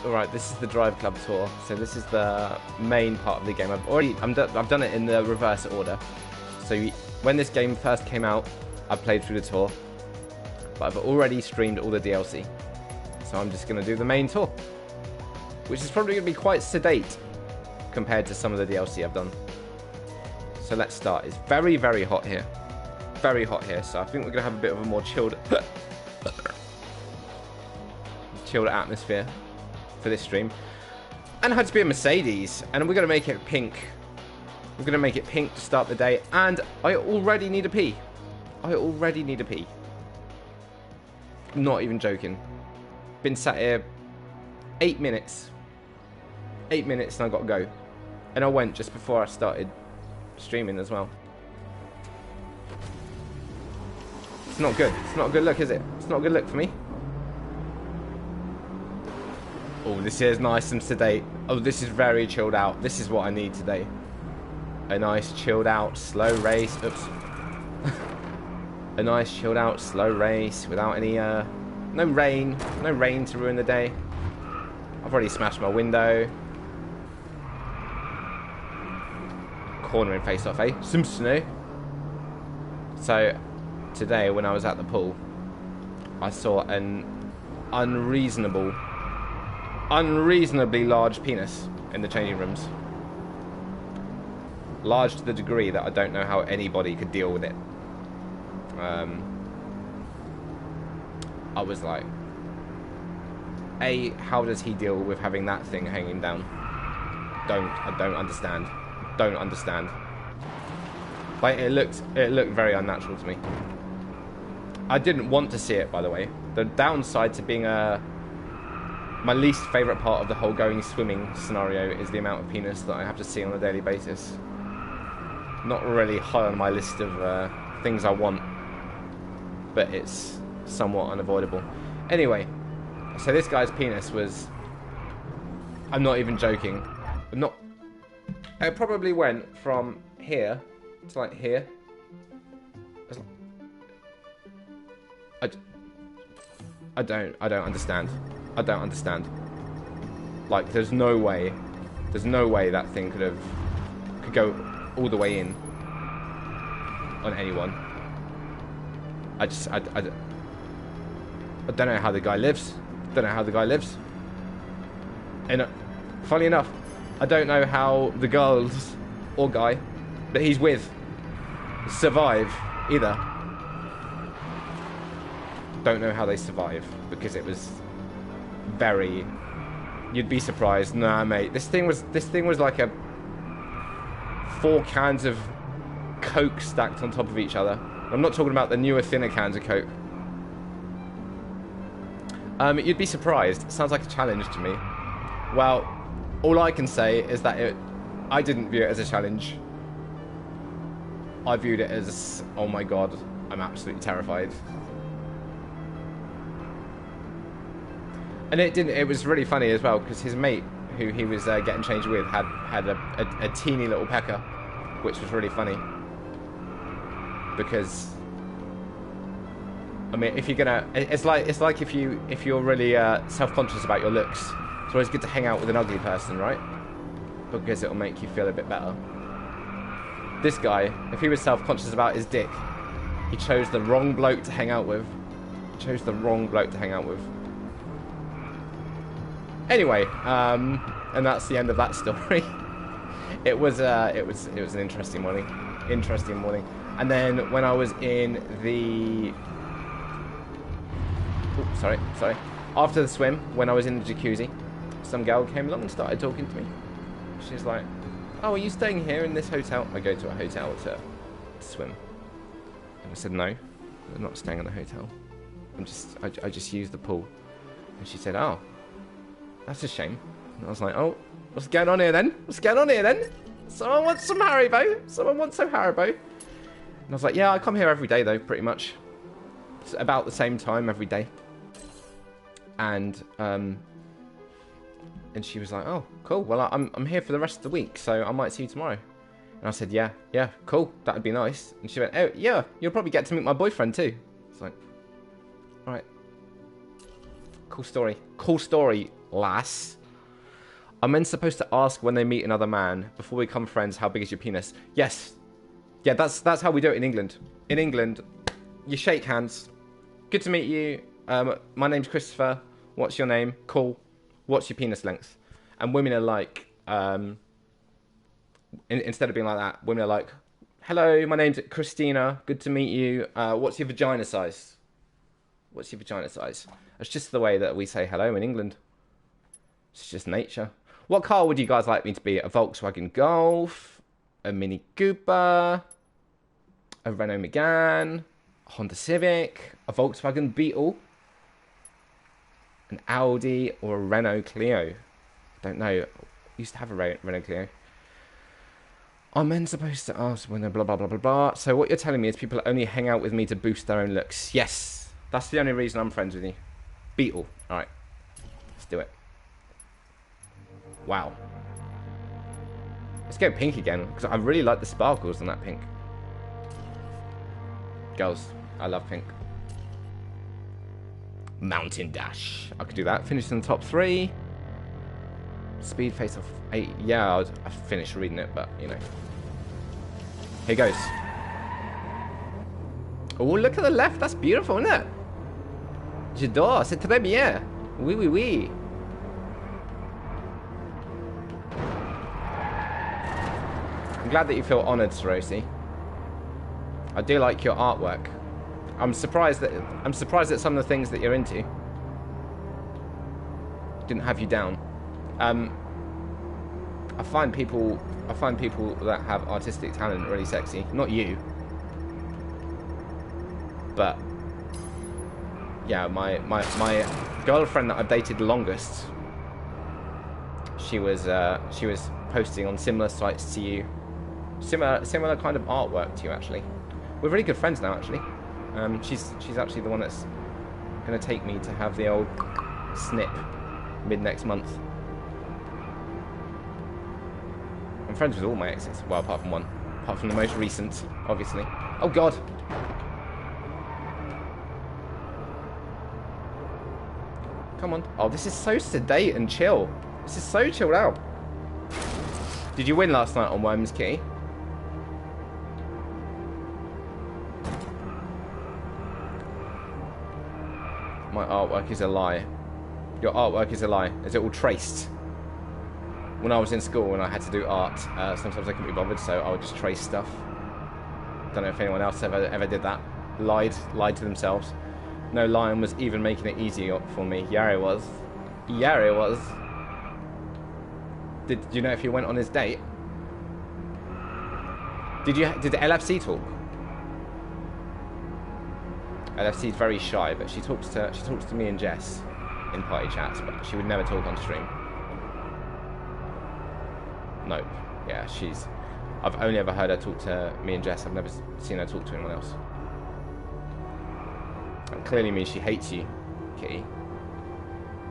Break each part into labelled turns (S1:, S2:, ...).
S1: Alright, this is the Drive Club tour. So this is the main part of the game. I've done it in the reverse order. So when this game first came out, I played through the tour. But I've already streamed all the DLC. So I'm just going to do the main tour. Which is probably going to be quite sedate compared to some of the DLC I've done. So let's start. It's very, very hot here. Very hot here. So I think we're going to have a bit of a more chilled atmosphere for this stream. And it had to be a Mercedes. And we're going to make it pink. We're going to make it pink to start the day. And I already need a pee. I already need a pee. Not even joking. Been sat here 8 minutes. 8 minutes and I got to go. And I went just before I started streaming as well. It's not good. It's not a good look, is it? It's not a good look for me. Oh, this is nice and sedate. Oh, this is very chilled out. This is what I need today. A nice chilled out, slow race. Oops. A nice chilled out, slow race without any, no rain. No rain to ruin the day. I've already smashed my window. Cornering face off, eh? Simpson, eh? So, today when I was at the pool, I saw an unreasonably large penis in the changing rooms. Large to the degree that I don't know how anybody could deal with it. I was like, A, how does he deal with having that thing hanging down? I don't understand. Don't understand. Like, it looked very unnatural to me. I didn't want to see it, by the way. The downside to being my least favourite part of the whole going swimming scenario is the amount of penis that I have to see on a daily basis. Not really high on my list of things I want, but it's somewhat unavoidable. Anyway, so this guy's penis was... I'm not even joking. It probably went from here to like here. I don't understand. I don't understand. Like, there's no way that thing could go all the way in on anyone. I don't know how the guy lives. Don't know how the guy lives. And funny enough, I don't know how the girls or guy that he's with survive either. Don't know how they survive, because it was very... You'd be surprised. Nah, mate. This thing was like 4 cans of Coke stacked on top of each other. I'm not talking about the newer, thinner cans of Coke. You'd be surprised. It sounds like a challenge to me. Well, all I can say is that I didn't view it as a challenge. I viewed it as, oh my god, I'm absolutely terrified. And it was really funny as well, because his mate, who he was getting changed with, had a teeny little pecker, which was really funny. Because, I mean, if you're gonna, it's like if you're really self-conscious about your looks, it's always good to hang out with an ugly person, right? Because it'll make you feel a bit better. This guy, if he was self-conscious about his dick, he chose the wrong bloke to hang out with. He chose the wrong bloke to hang out with. Anyway, and that's the end of that story. It was an interesting morning. Interesting morning. And then when I was in the... Oops, sorry. After the swim, when I was in the jacuzzi, some girl came along and started talking to me. She's like, oh, are you staying here in this hotel? I go to a hotel to swim. And I said, no, I'm not staying in a hotel. I just use the pool. And she said, oh, that's a shame. And I was like, oh, what's going on here then? Someone wants some Haribo. Someone wants some Haribo. And I was like, yeah, I come here every day though, pretty much. It's about the same time every day. And she was like, oh, cool. Well, I'm here for the rest of the week, so I might see you tomorrow. And I said, yeah, cool. That'd be nice. And she went, oh, yeah, you'll probably get to meet my boyfriend too. It's like, all right. Cool story. lass. Are men supposed to ask when they meet another man before we become friends, how big is your penis? Yes. Yeah, that's how we do it in England. In England, you shake hands. Good to meet you. My name's Christopher. What's your name? Cool. What's your penis length? And women are like, instead of being like that, women are like, hello, my name's Christina. Good to meet you. What's your vagina size? What's your vagina size? It's just the way that we say hello in England. It's just nature. What car would you guys like me to be? A Volkswagen Golf? A Mini Cooper? A Renault Megane? A Honda Civic? A Volkswagen Beetle? An Audi or a Renault Clio? Don't know. I used to have a Renault Clio. Are men supposed to ask when they're blah, blah, blah, blah, blah? So what you're telling me is people only hang out with me to boost their own looks. Yes. That's the only reason I'm friends with you. Beetle. All right. Let's do it. Wow. Let's go pink again, because I really like the sparkles on that pink. Girls, I love pink. Mountain Dash. I could do that. Finish in the top 3. Speed Face Off 8. Yeah, I finished reading it, but, you know. Here goes. Oh, look at the left. That's beautiful, isn't it? J'adore. C'est très bien. Oui, oui, oui. I'm glad that you feel honoured, Sorosi. I do like your artwork. I'm surprised at some of the things that you're into. Didn't have you down. I find people that have artistic talent really sexy. Not you. But yeah, my girlfriend that I've dated longest, she was posting on similar sites to you. Similar kind of artwork to you, actually. We're really good friends now, actually. She's actually the one that's going to take me to have the old snip mid-next month. I'm friends with all my exes. Well, apart from one. Apart from the most recent, obviously. Oh, God. Come on. Oh, this is so sedate and chill. This is so chilled out. Did you win last night on Worms Key? My artwork is a lie. Your artwork is a lie. Is it all traced? When I was in school and I had to do art, sometimes I couldn't be bothered, so I would just trace stuff. Don't know if anyone else ever did that. Lied to themselves. No, Lion was even making it easy for me. Yeah, it was. Yeah, it was. Did you know if he went on his date? Did the LFC talk? LFC's very shy, but she talks to me and Jess in party chats, but she would never talk on stream. Nope. Yeah, I've only ever heard her talk to me and Jess. I've never seen her talk to anyone else. That clearly means she hates you, Kitty.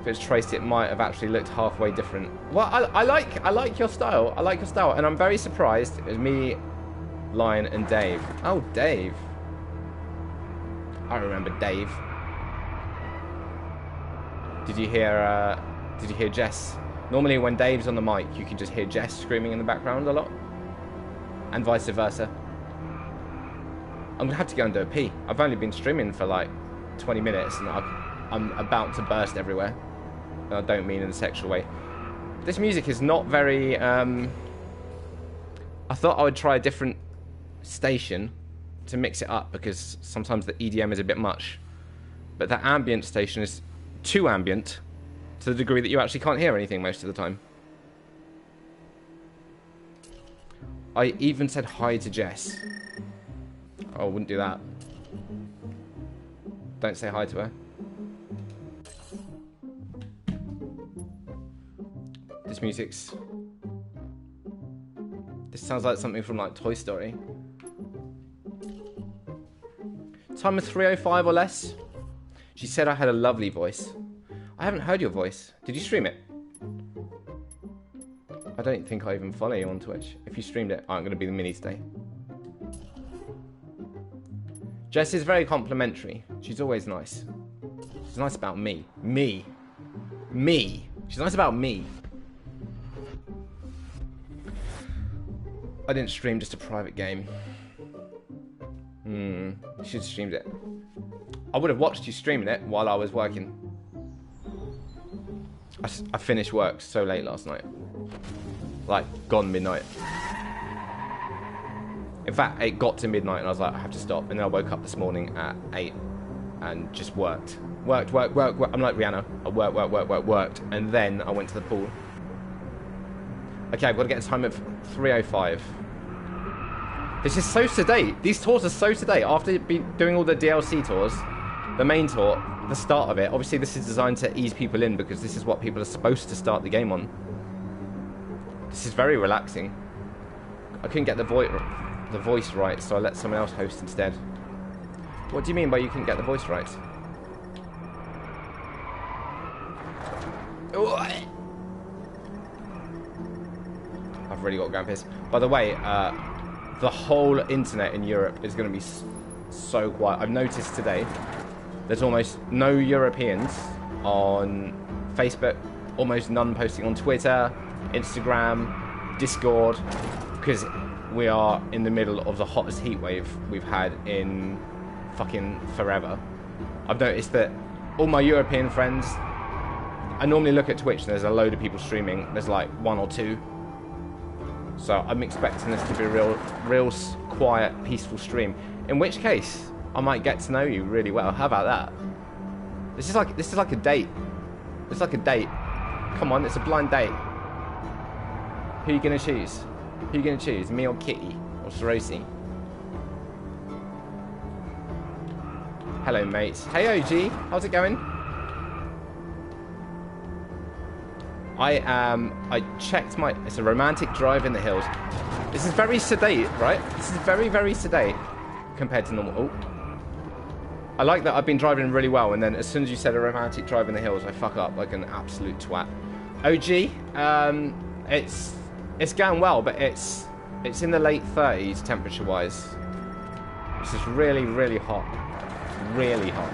S1: If it's traced, it might have actually looked halfway different. Well, I like your style. I like your style, and I'm very surprised it was me, Lion, and Dave. Oh, Dave. I remember Dave. Did you hear Jess? Normally when Dave's on the mic, you can just hear Jess screaming in the background a lot. And vice versa. I'm going to have to go and do a pee. I've only been streaming for like 20 minutes and I'm about to burst everywhere. And I don't mean in a sexual way. This music is not very... I thought I would try a different station to mix it up because sometimes the EDM is a bit much. But that ambient station is too ambient to the degree that you actually can't hear anything most of the time. I even said hi to Jess. Oh, I wouldn't do that. Don't say hi to her. This sounds like something from like Toy Story. Time of 3:05 or less. She said I had a lovely voice. I haven't heard your voice. Did you stream it? I don't think I even follow you on Twitch. If you streamed it, I'm going to be the mini today. Jess is very complimentary. She's always nice. She's nice about me. Me. She's nice about me. I didn't stream just a private game. You should have streamed it. I would have watched you streaming it while I was working. I finished work so late last night. Like, gone midnight. In fact, it got to midnight and I was like, I have to stop. And then I woke up this morning at 8 and just worked. Worked. I'm like Rihanna. I worked. And then I went to the pool. Okay, I've got to get a time of 3:05. This is so sedate. These tours are so sedate. After doing all the DLC tours, the main tour, the start of it, obviously this is designed to ease people in because this is what people are supposed to start the game on. This is very relaxing. I couldn't get the voice right, so I let someone else host instead. What do you mean by you couldn't get the voice right? I've really got to go and piss. By the way, the whole internet in Europe is going to be so quiet. I've noticed today there's almost no Europeans on Facebook, almost none posting on Twitter, Instagram, Discord, because we are in the middle of the hottest heat wave we've had in fucking forever. I've noticed that all my European friends, I normally look at Twitch and there's a load of people streaming. There's like 1 or 2. So I'm expecting this to be a real quiet, peaceful stream. In which case, I might get to know you really well. How about that? This is like a date. It's like a date. Come on, it's a blind date. Who are you gonna choose? Who are you gonna choose? Me or Kitty? Or Rosie? Hello, mates. Hey, OG. How's it going? I checked my... It's a romantic drive in the hills. This is very sedate, right? This is very, very sedate compared to normal. Oh. I like that I've been driving really well, and then as soon as you said a romantic drive in the hills, I fuck up like an absolute twat. OG, it's going well, but it's in the late 30s temperature-wise. This is really, really hot. Really hot.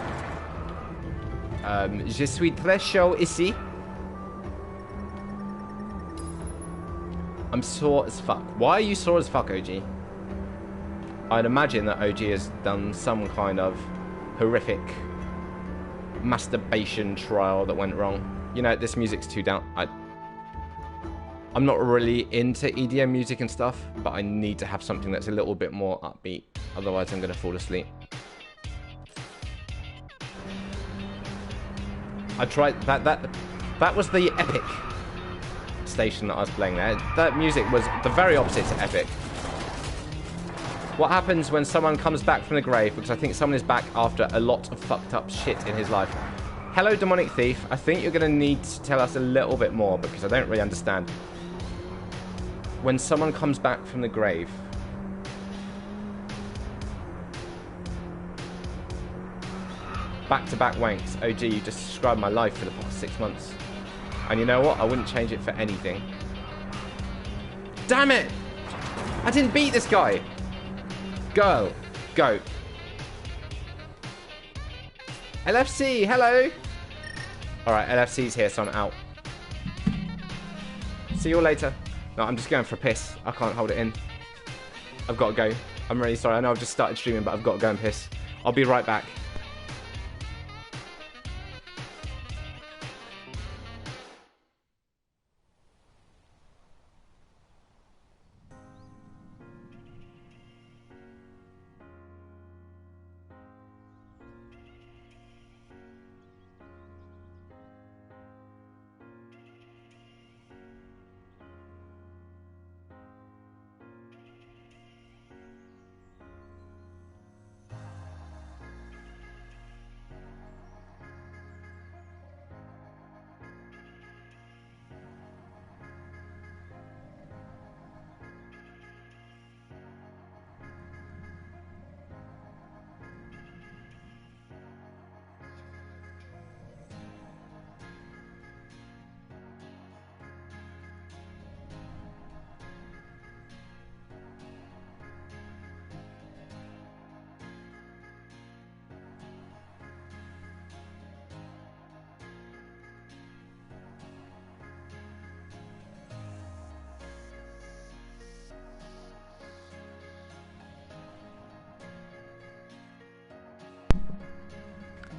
S1: Je suis très chaud ici. I'm sore as fuck. Why are you sore as fuck, OG? I'd imagine that OG has done some kind of horrific masturbation trial that went wrong. You know, this music's too down. I'm not really into EDM music and stuff, but I need to have something that's a little bit more upbeat. Otherwise, I'm going to fall asleep. I tried that was the Epic station that I was playing there. That music was the very opposite to Epic. What happens when someone comes back from the grave? Because I think someone is back after a lot of fucked up shit in his life. Hello, Demonic Thief. I think you're going to need to tell us a little bit more because I don't really understand. When someone comes back from the grave... Back-to-back wanks. OG, you just described my life for the past 6 months. And you know what? I wouldn't change it for anything. Damn it! I didn't beat this guy! Go. Go. LFC, hello! Alright, LFC's here, so I'm out. See you all later. No, I'm just going for a piss. I can't hold it in. I've got to go. I'm really sorry. I know I've just started streaming, but I've got to go and piss. I'll be right back.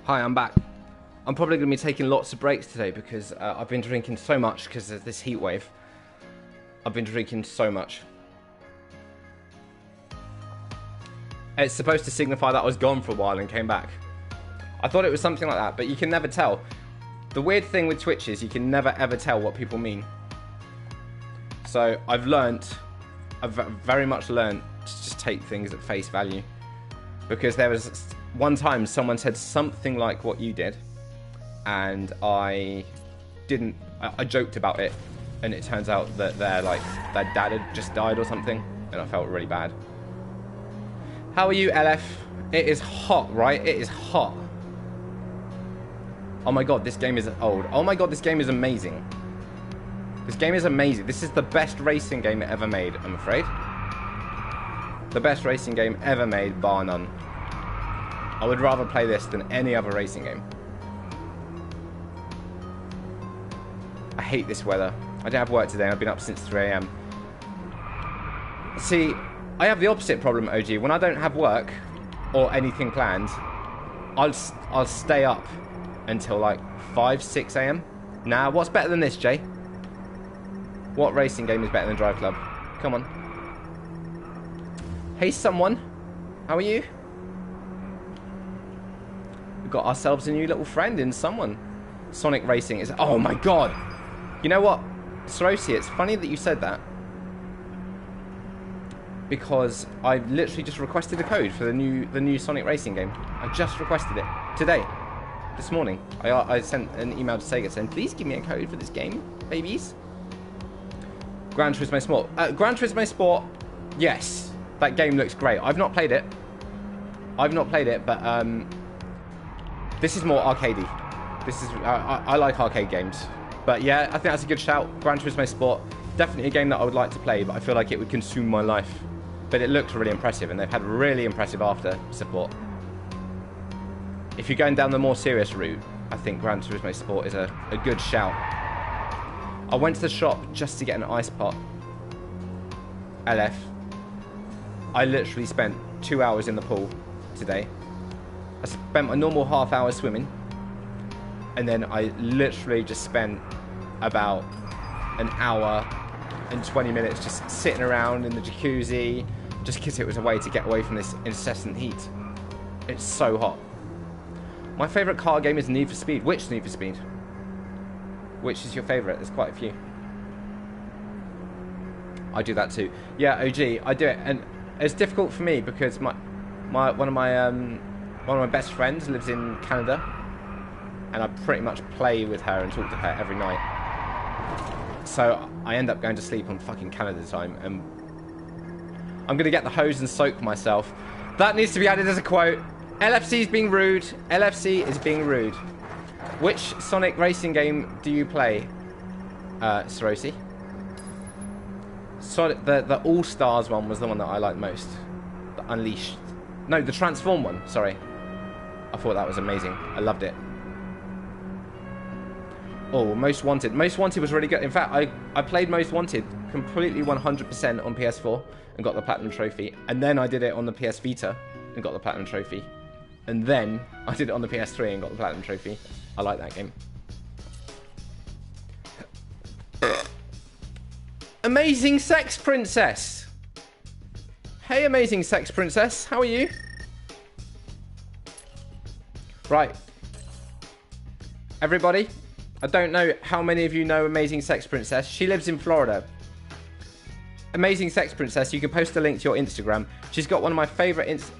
S1: Hi, I'm back. I'm probably going to be taking lots of breaks today because I've been drinking so much because of this heat wave. I've been drinking so much. It's supposed to signify that I was gone for a while and came back. I thought it was something like that, but you can never tell. The weird thing with Twitch is you can never ever tell what people mean. So I've very much learned to just take things at face value. Because there was one time someone said something like what you did, and I joked about it, and it turns out that their dad had just died or something, and I felt really bad. How are you, LF? It is hot, right? It is hot. Oh my god, this game is old. Oh my god, this game is amazing. This game is amazing. This is the best racing game ever made, I'm afraid. The best racing game ever made, bar none. I would rather play this than any other racing game. I hate this weather. I didn't have work today and I've been up since 3 AM. See, I have the opposite problem, OG. When I don't have work or anything planned, I'll stay up until like 5, 6 AM. Nah, what's better than this, Jay? What racing game is better than Drive Club? Come on. Hey, someone. How are you? We've got ourselves a new little friend in someone. Sonic Racing is... Oh, my God. You know what? Sorosi, it's funny that you said that. Because I literally just requested a code for the new Sonic Racing game. I just requested it. Today. This morning. I sent an email to Sega saying, please give me a code for this game, babies. Gran Turismo Sport. Gran Turismo Sport, yes. That game looks great. I've not played it. But this is more arcadey. This is I like arcade games. But yeah, I think that's a good shout. Gran Turismo Sport, definitely a game that I would like to play, but I feel like it would consume my life. But it looks really impressive, and they've had really impressive after support. If you're going down the more serious route, I think Gran Turismo Sport is a good shout. I went to the shop just to get an ice pot. LF. I literally spent 2 hours in the pool today. I spent my normal half hour swimming. And then I literally just spent about an hour and 20 minutes just sitting around in the jacuzzi. Just because it was a way to get away from this incessant heat. It's so hot. My favourite car game is Need for Speed. Which Need for Speed? Which is your favourite? There's quite a few. I do that too. Yeah, OG, I do it, and it's difficult for me because one of my best friends lives in Canada, and I pretty much play with her and talk to her every night. So I end up going to sleep on fucking Canada time, and I'm gonna get the hose and soak myself. That needs to be added as a quote. LFC is being rude. LFC is being rude. Which Sonic racing game do you play, Sorosi? Sonic, the All Stars one was the one that I liked most. The Unleashed. No, the Transform one, sorry. I thought that was amazing. I loved it. Oh, Most Wanted. Most Wanted was really good. In fact, I played Most Wanted completely 100% on PS4 and got the Platinum Trophy. And then I did it on the PS Vita and got the Platinum Trophy. And then I did it on the PS3 and got the Platinum Trophy. I like that game. Amazing Sex Princess. Hey, Amazing Sex Princess. How are you? Right. Everybody, I don't know how many of you know Amazing Sex Princess. She lives in Florida. Amazing Sex Princess, you can post a link to your Instagram. She's got one of my favourite Is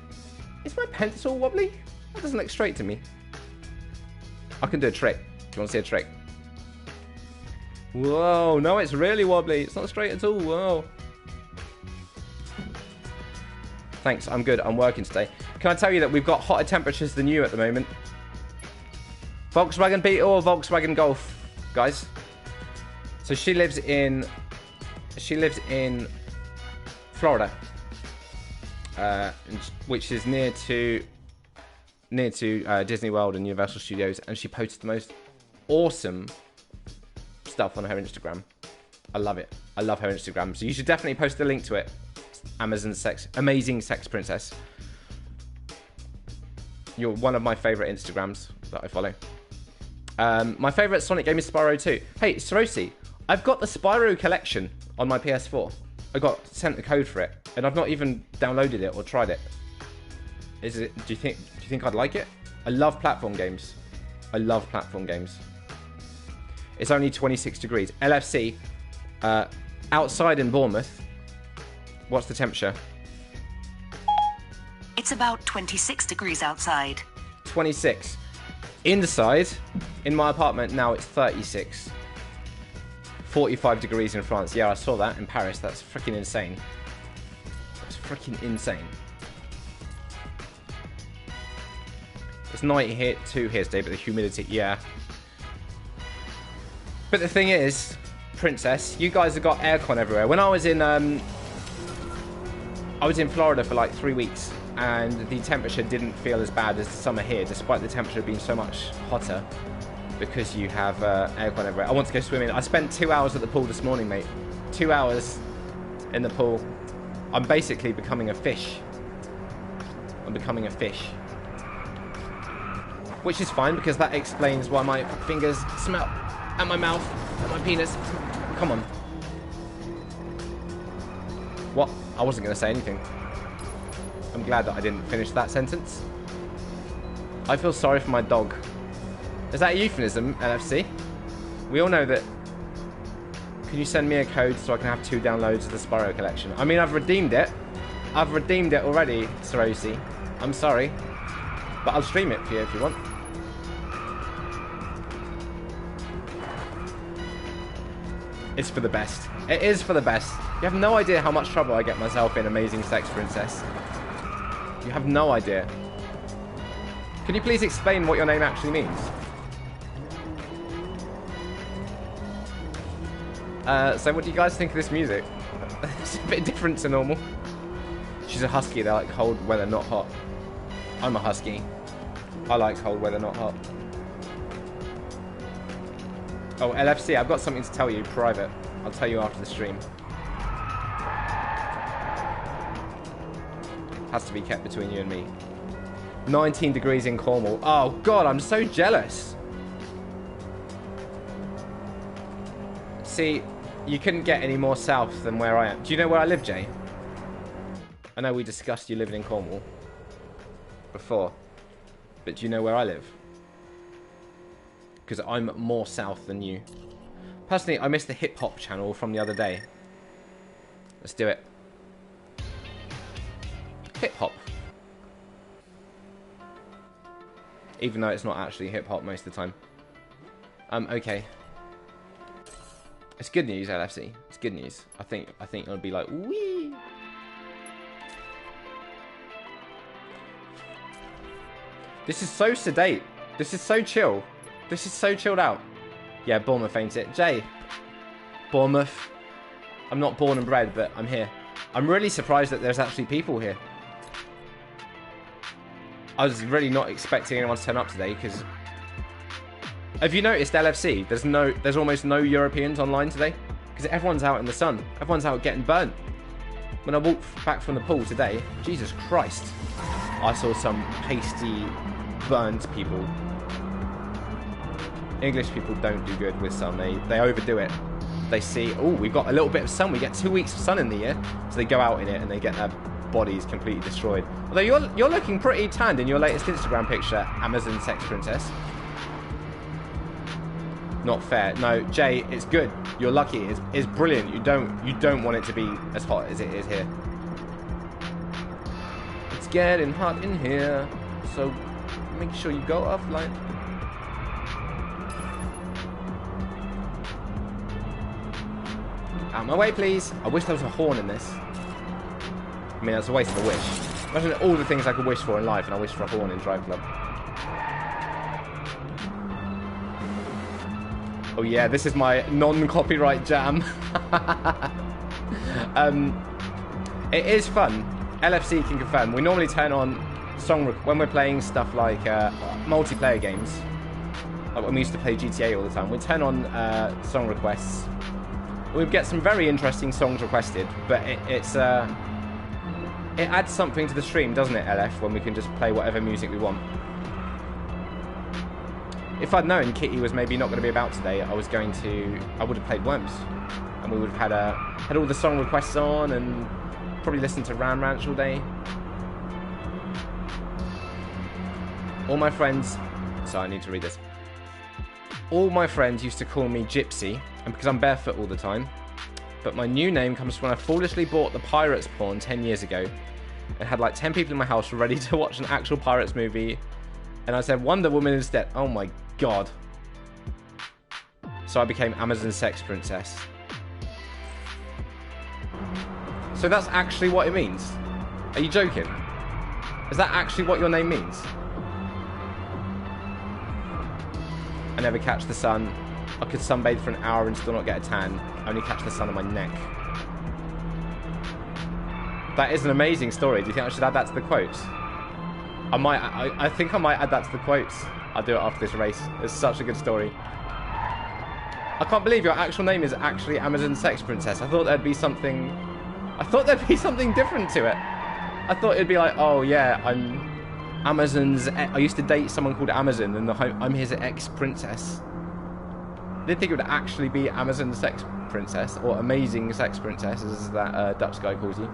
S1: my pencil wobbly? That doesn't look straight to me. I can do a trick. Do you want to see a trick? Whoa, no, it's really wobbly. It's not straight at all. Whoa. Thanks, I'm good. I'm working today. Can I tell you that we've got hotter temperatures than you at the moment? Volkswagen Beetle or Volkswagen Golf, guys? So she lives in Florida, which is near to Disney World and Universal Studios, and she posts the most awesome stuff on her Instagram. I love it. I love her Instagram. So you should definitely post a link to it. Amazing Sex Princess. You're one of my favorite Instagrams. that I follow. My favourite Sonic game is Spyro 2. Hey, Sorosi, I've got the Spyro collection on my PS4. I got sent the code for it, and I've not even downloaded it or tried it. Do you think I'd like it? I love platform games. I love platform games. It's only 26 degrees. LFC, outside in Bournemouth. What's the temperature?
S2: It's about 26 degrees outside.
S1: 26. Inside, in my apartment now, it's 36. 45 degrees in France. Yeah, I saw that in Paris. That's freaking insane. That's freaking insane. It's 92 here today, but the humidity, yeah. But the thing is, Princess, you guys have got aircon everywhere. When I was in Florida for like 3 weeks, and the temperature didn't feel as bad as the summer here, despite the temperature being so much hotter, because you have aircon everywhere. I want to go swimming. I spent 2 hours at the pool this morning, mate. 2 hours in the pool. I'm basically becoming a fish. I'm becoming a fish. Which is fine, because that explains why my fingers smell at my mouth, at my penis. Come on. What? I wasn't going to say anything. I'm glad that I didn't finish that sentence. I feel sorry for my dog. Is that a euphemism, LFC? We all know that. Can you send me a code so I can have 2 downloads of the Spyro collection? I mean, I've redeemed it. I've redeemed it already, Sorosi. I'm sorry. But I'll stream it for you if you want. It's for the best. It is for the best. You have no idea how much trouble I get myself in Amazing Sex Princess. You have no idea. Can you please explain what your name actually means? So what do you guys think of this music? It's a bit different to normal. She's a husky. They're like cold weather, not hot. I'm a husky. I like cold weather, not hot. Oh, LFC, I've got something to tell you, private. I'll tell you after the stream. Has to be kept between you and me. 19 degrees in Cornwall. Oh, God, I'm so jealous. See, you couldn't get any more south than where I am. Do you know where I live, Jay? I know we discussed you living in Cornwall before. But do you know where I live? Because I'm more south than you. Personally, I missed the hip-hop channel from the other day. Let's do it. Hip-hop. Even though it's not actually hip-hop most of the time. Okay. It's good news, LFC. It's good news. I think it'll be like, wee. This is so sedate. This is so chill. This is so chilled out. Yeah, Bournemouth ain't it. Jay. Bournemouth. I'm not born and bred, but I'm here. I'm really surprised that there's actually people here. I was really not expecting anyone to turn up today, because... Have you noticed, LFC? There's almost no Europeans online today. Because everyone's out in the sun. Everyone's out getting burnt. When I walked back from the pool today, Jesus Christ, I saw some pasty, burnt people. English people don't do good with sun. They overdo it. They see, oh, we've got a little bit of sun. We get 2 weeks of sun in the year. So they go out in it and they get their bodies completely destroyed. Although you're looking pretty tanned in your latest Instagram picture, Amazon Sex Princess. Not fair. No, Jay, it's good. You're lucky. It's brilliant. You don't want it to be as hot as it is here. It's getting hot in here. So make sure you go offline. Out my way, please. I wish there was a horn in this. I mean, that's a waste of a wish. Imagine all the things I could wish for in life, and I wish for a horn in Drive Club. Oh yeah, this is my non-copyright jam. It is fun. LFC can confirm. We normally turn on when we're playing stuff like multiplayer games. Like when we used to play GTA all the time, we turn on song requests. We get some very interesting songs requested, but it adds something to the stream, doesn't it, LF, when we can just play whatever music we want. If I'd known Kitty was maybe not going to be about today, I would have played Worms. And we would have had all the song requests on and probably listened to Ram Ranch all day. All my friends... Sorry, I need to read this. All my friends used to call me Gypsy, and because I'm barefoot all the time. But my new name comes from when I foolishly bought the Pirates porn 10 years ago and had like 10 people in my house ready to watch an actual Pirates movie. And I said Wonder Woman instead. Oh my god. So I became Amazon Sex Princess. So that's actually what it means? Are you joking? Is that actually what your name means? I never catch the sun. I could sunbathe for an hour and still not get a tan. I only catch the sun on my neck. That is an amazing story. Do you think I should add that to the quotes? I think I might add that to the quotes. I'll do it after this race. It's such a good story. I can't believe your actual name is actually Amazon Sex Princess. I thought there'd be something different to it. I thought it'd be like, oh yeah, I'm Amazon's... I used to date someone called Amazon and I'm his ex-princess. I didn't think it would actually be Amazon Sex Princess or Amazing Sex Princess, as that Dutch guy calls you.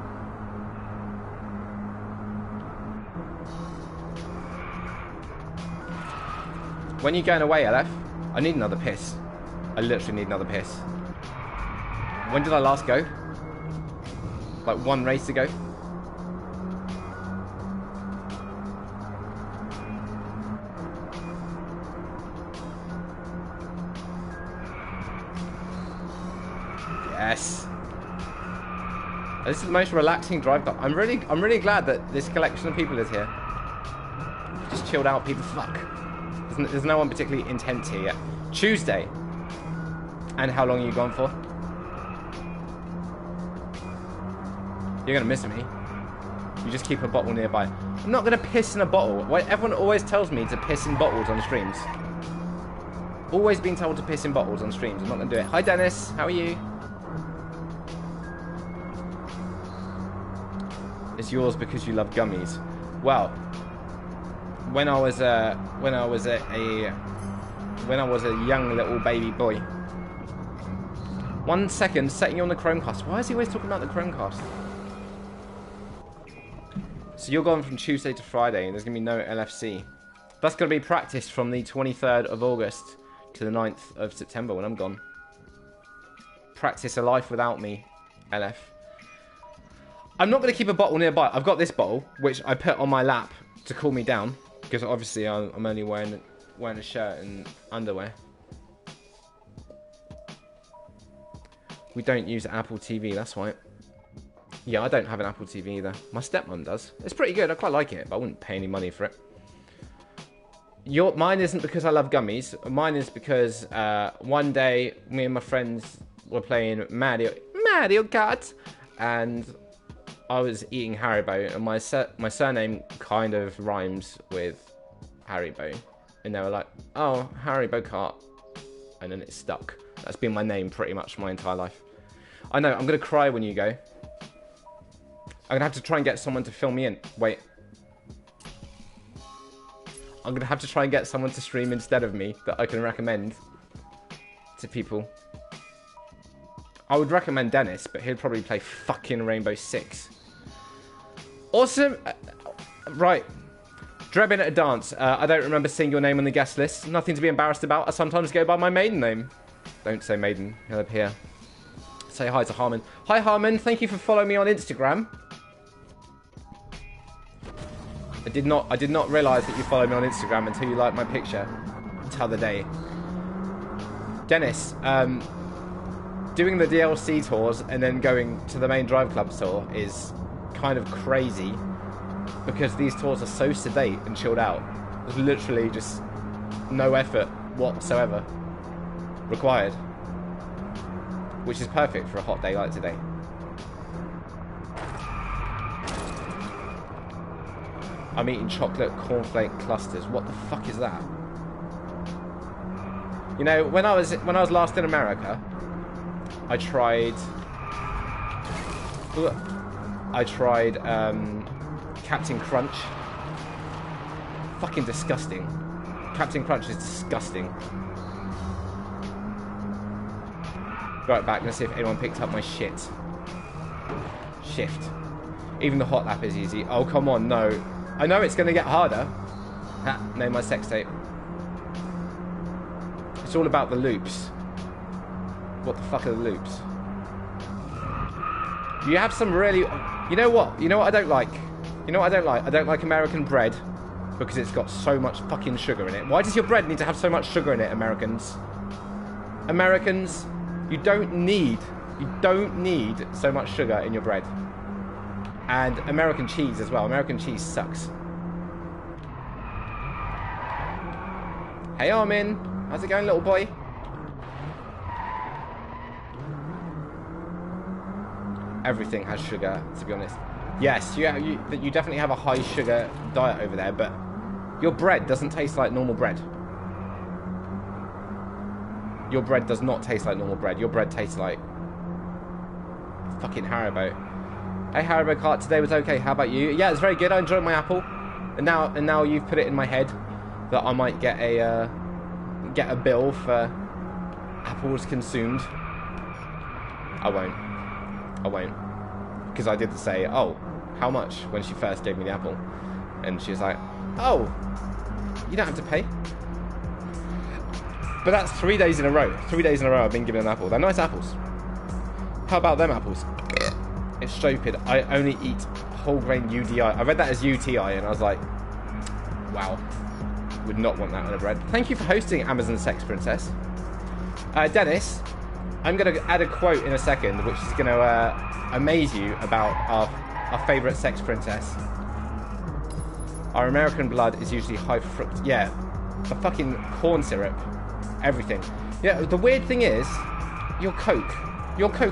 S1: When are you going away, LF? I need another piss. I literally need another piss. When did I last go? Like one race ago? Yes. This is the most relaxing drive club. I'm really glad that this collection of people is here. Just chilled out people. Fuck. There's no one particularly intense here yet. Tuesday. And how long are you gone for? You're gonna miss me. You just keep a bottle nearby. I'm not gonna piss in a bottle. Everyone always tells me to piss in bottles on streams. Always been told to piss in bottles on streams. I'm not gonna do it. Hi Dennis, how are you? It's yours because you love gummies. Well, when I was a young little baby boy. 1 second, setting you on the Chromecast. Why is he always talking about the Chromecast? So you're going from Tuesday to Friday, and there's gonna be no LFC. That's gonna be practice from the 23rd of August to the 9th of September when I'm gone. Practice a life without me, LF. I'm not going to keep a bottle nearby. I've got this bottle, which I put on my lap to cool me down. Because obviously I'm only wearing a shirt and underwear. We don't use Apple TV, that's right. Yeah, I don't have an Apple TV either. My stepmom does. It's pretty good, I quite like it, but I wouldn't pay any money for it. Mine isn't because I love gummies. Mine is because one day, me and my friends were playing Mario Kart. And I was eating Haribo, and my surname kind of rhymes with Haribo, and they were like, "Oh, Haribo Kart," and then it stuck. That's been my name pretty much my entire life. I know. I'm gonna cry when you go. I'm gonna have to try and get someone to fill me in. Wait. I'm gonna have to try and get someone to stream instead of me that I can recommend to people. I would recommend Dennis, but he'll probably play fucking Rainbow Six. Awesome. Right. Drebin at a dance. I don't remember seeing your name on the guest list. Nothing to be embarrassed about. I sometimes go by my maiden name. Don't say maiden. He'll appear. Say hi to Harmon. Hi, Harmon. Thank you for following me on Instagram. I did not realise that you followed me on Instagram until you liked my picture the other day. Dennis, doing the DLC tours and then going to the main Drive Club tour is kind of crazy because these tours are so sedate and chilled out. There's literally just no effort whatsoever required, which is perfect for a hot day like today. I'm eating chocolate cornflake clusters. What the fuck is that? You know, when I was last in America, I tried Captain Crunch. Fucking disgusting. Captain Crunch is disgusting. Right back, let's see if anyone picked up my shit. Shift. Even the hot lap is easy. Oh, come on, no. I know it's going to get harder. Ha, name my sex tape. It's all about the loops. What the fuck are the loops? You have some really... You know what? You know what I don't like? You know what I don't like? I don't like American bread because it's got so much fucking sugar in it. Why does your bread need to have so much sugar in it, Americans? Americans, you don't need so much sugar in your bread. And American cheese as well. American cheese sucks. Hey Armin, how's it going, little boy? Everything has sugar, to be honest. Yes, you definitely have a high sugar diet over there, but your bread doesn't taste like normal bread. Your bread does not taste like normal bread. Your bread tastes like fucking Haribo. Hey, Haribo Cart, today was okay. How about you? Yeah, it's very good. I enjoyed my apple, and now you've put it in my head that I might get a bill for apples consumed. I won't, because I did say, oh, how much, when she first gave me the apple, and she was like, oh, you don't have to pay. But that's 3 days in a row. 3 days in a row I've been given an apple. They're nice apples. How about them apples? It's stupid. I only eat whole grain UDI. I read that as UTI, and I was like, wow, would not want that on a bread. Thank you for hosting, Amazon Sex Princess. Dennis, I'm going to add a quote in a second, which is going to amaze you about our favourite sex princess. Our American blood is usually high fructose. Yeah, the fucking corn syrup. Everything. Yeah, the weird thing is, your Coke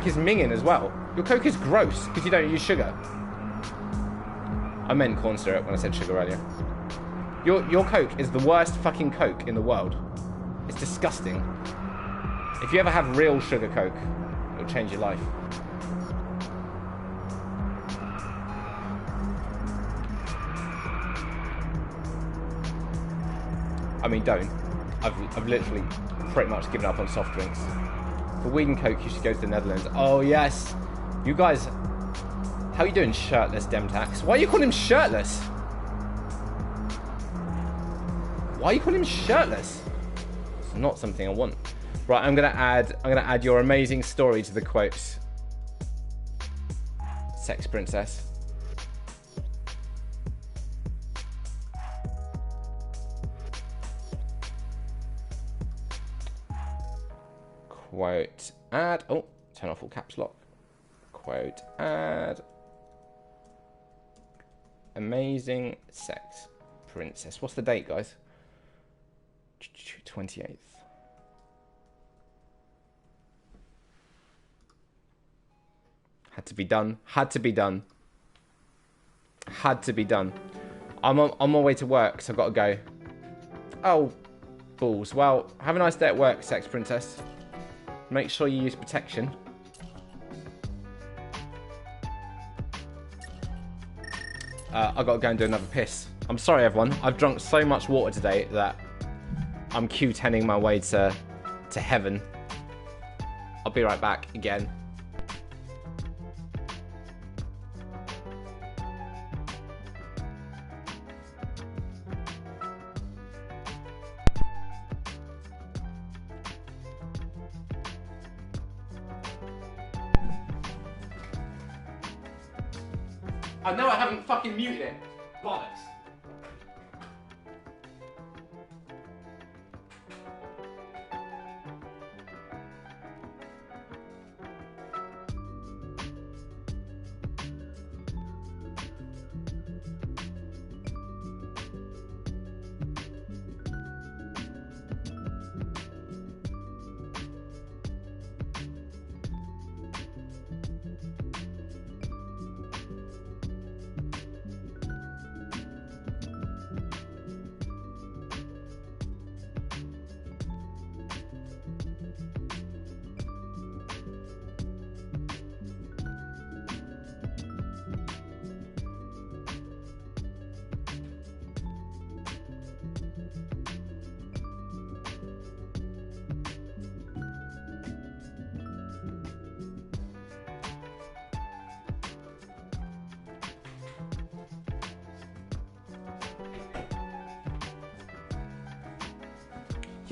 S1: is minging as well. Your Coke is gross, because you don't use sugar. I meant corn syrup when I said sugar earlier. Your Coke is the worst fucking Coke in the world. It's disgusting. If you ever have real sugar Coke, it'll change your life. I mean, don't. I've literally pretty much given up on soft drinks. For weed and Coke, you should go to the Netherlands. Oh, yes. You guys... How are you doing, shirtless Demtax? Why are you calling him shirtless? Why are you calling him shirtless? It's not something I want. Right, I'm gonna add your amazing story to the quotes. Sex princess. Quote add. Oh, turn off all caps lock. Quote add. Amazing sex princess. What's the date, guys? 28th. Had to be done. Had to be done. Had to be done. I'm on my way to work, so I've got to go. Oh, balls. Well, have a nice day at work, sex princess. Make sure you use protection. I've got to go and do another piss. I'm sorry, everyone. I've drunk so much water today that I'm Q10ing my way to heaven. I'll be right back again. I know I haven't fucking muted it. Bollocks.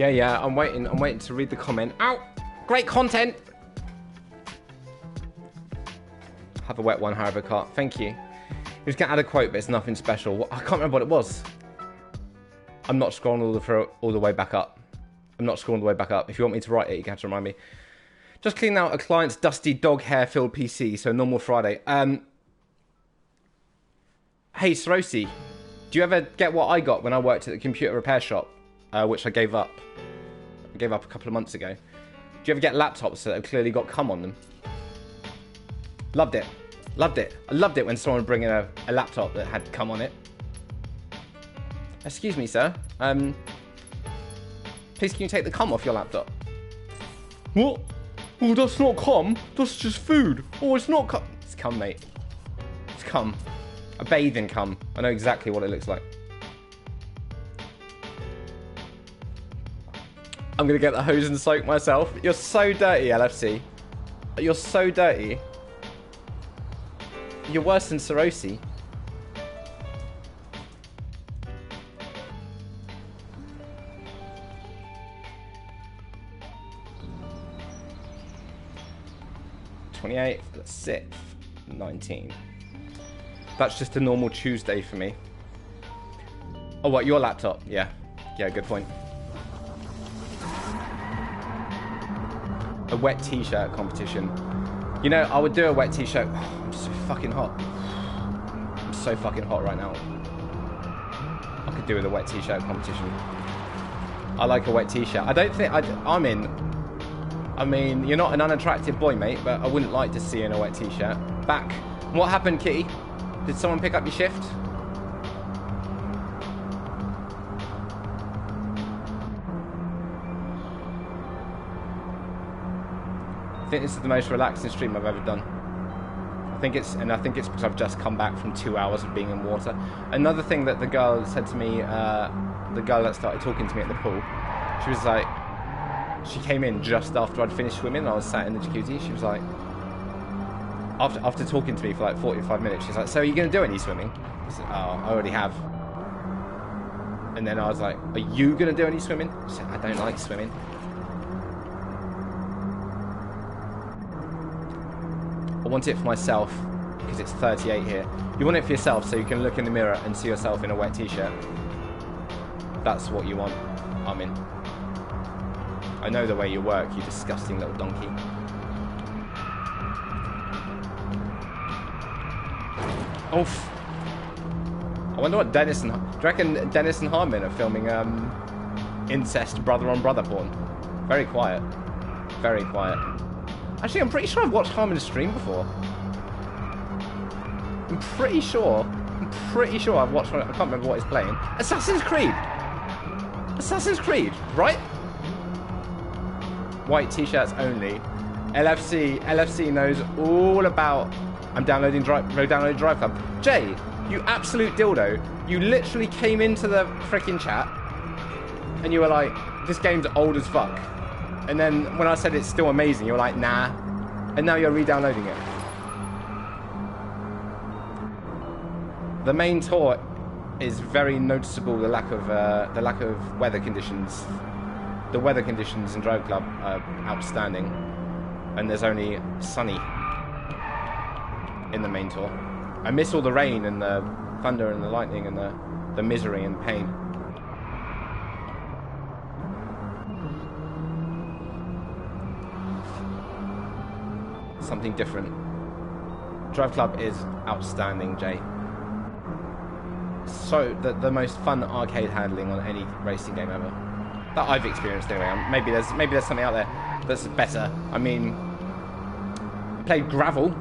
S1: Yeah, I'm waiting to read the comment. Ow! Great content! Have a wet one, however, Cart. Thank you. He was going to add a quote, but it's nothing special. I can't remember what it was. I'm not scrolling all the way back up. I'm not scrolling all the way back up. If you want me to write it, you have to remind me. Just clean out a client's dusty dog hair-filled PC, so normal Friday. Hey, Srosi, do you ever get what I got when I worked at the computer repair shop, which I gave up? I gave up a couple of months ago. Do you ever get laptops that have clearly got cum on them? Loved it. Loved it. I loved it when someone would bring in a laptop that had cum on it. Excuse me, sir. Please can you take the cum off your laptop? What? Oh, that's not cum. That's just food. Oh, it's not cum. It's cum, mate. It's cum. I bathe in cum. I know exactly what it looks like. I'm going to get the hose and soak myself. You're so dirty, LFC. You're so dirty. You're worse than Sorosi. '28th, 6th, 19. That's just a normal Tuesday for me. Oh, what, your laptop? Yeah. Yeah, good point. A wet t-shirt competition. You know, I would do a wet t-shirt. Oh, I'm so fucking hot. I'm so fucking hot right now. I could do with a wet t-shirt competition. I like a wet t-shirt. I don't think I'm in. I mean, you're not an unattractive boy, mate, but I wouldn't like to see you in a wet t-shirt. Back. What happened, Kitty? Did someone pick up your shift? I think this is the most relaxing stream I've ever done. I think it's because I've just come back from 2 hours of being in water. Another thing that the girl said to me, the girl that started talking to me at the pool, she was like, she came in just after I'd finished swimming. I was sat in the jacuzzi. She was like, after talking to me for like 45 minutes, she's like, so are you going to do any swimming? I said, oh, I already have. And then I was like, are you going to do any swimming? She said, I don't like swimming. I want it for myself because it's 38 here. You want it for yourself so you can look in the mirror and see yourself in a wet t-shirt. That's what you want, Armin. I know the way you work, you disgusting little donkey. Oof. I wonder what Dennis and... Do you reckon Dennis and Harmon are filming incest brother-on-brother porn? Very quiet. Very quiet. Actually, I'm pretty sure I've watched Harmon stream before. I'm pretty sure I've watched one. I can't remember what he's playing. Assassin's Creed! Assassin's Creed, right? White t-shirts only. LFC knows all about... I'm downloading Drive Club. Jay, you absolute dildo. You literally came into the freaking chat and you were like, this game's old as fuck. And then when I said it's still amazing, you were like, nah. And now you're re-downloading it. The main tour is very noticeable, the lack of weather conditions. The weather conditions in Drive Club are outstanding. And there's only sunny in the main tour. I miss all the rain and the thunder and the lightning and the misery and pain. Something different. Drive Club is outstanding, Jay. So the most fun arcade handling on any racing game ever that I've experienced anyway. Maybe there's something out there that's better. I mean, I played Gravel.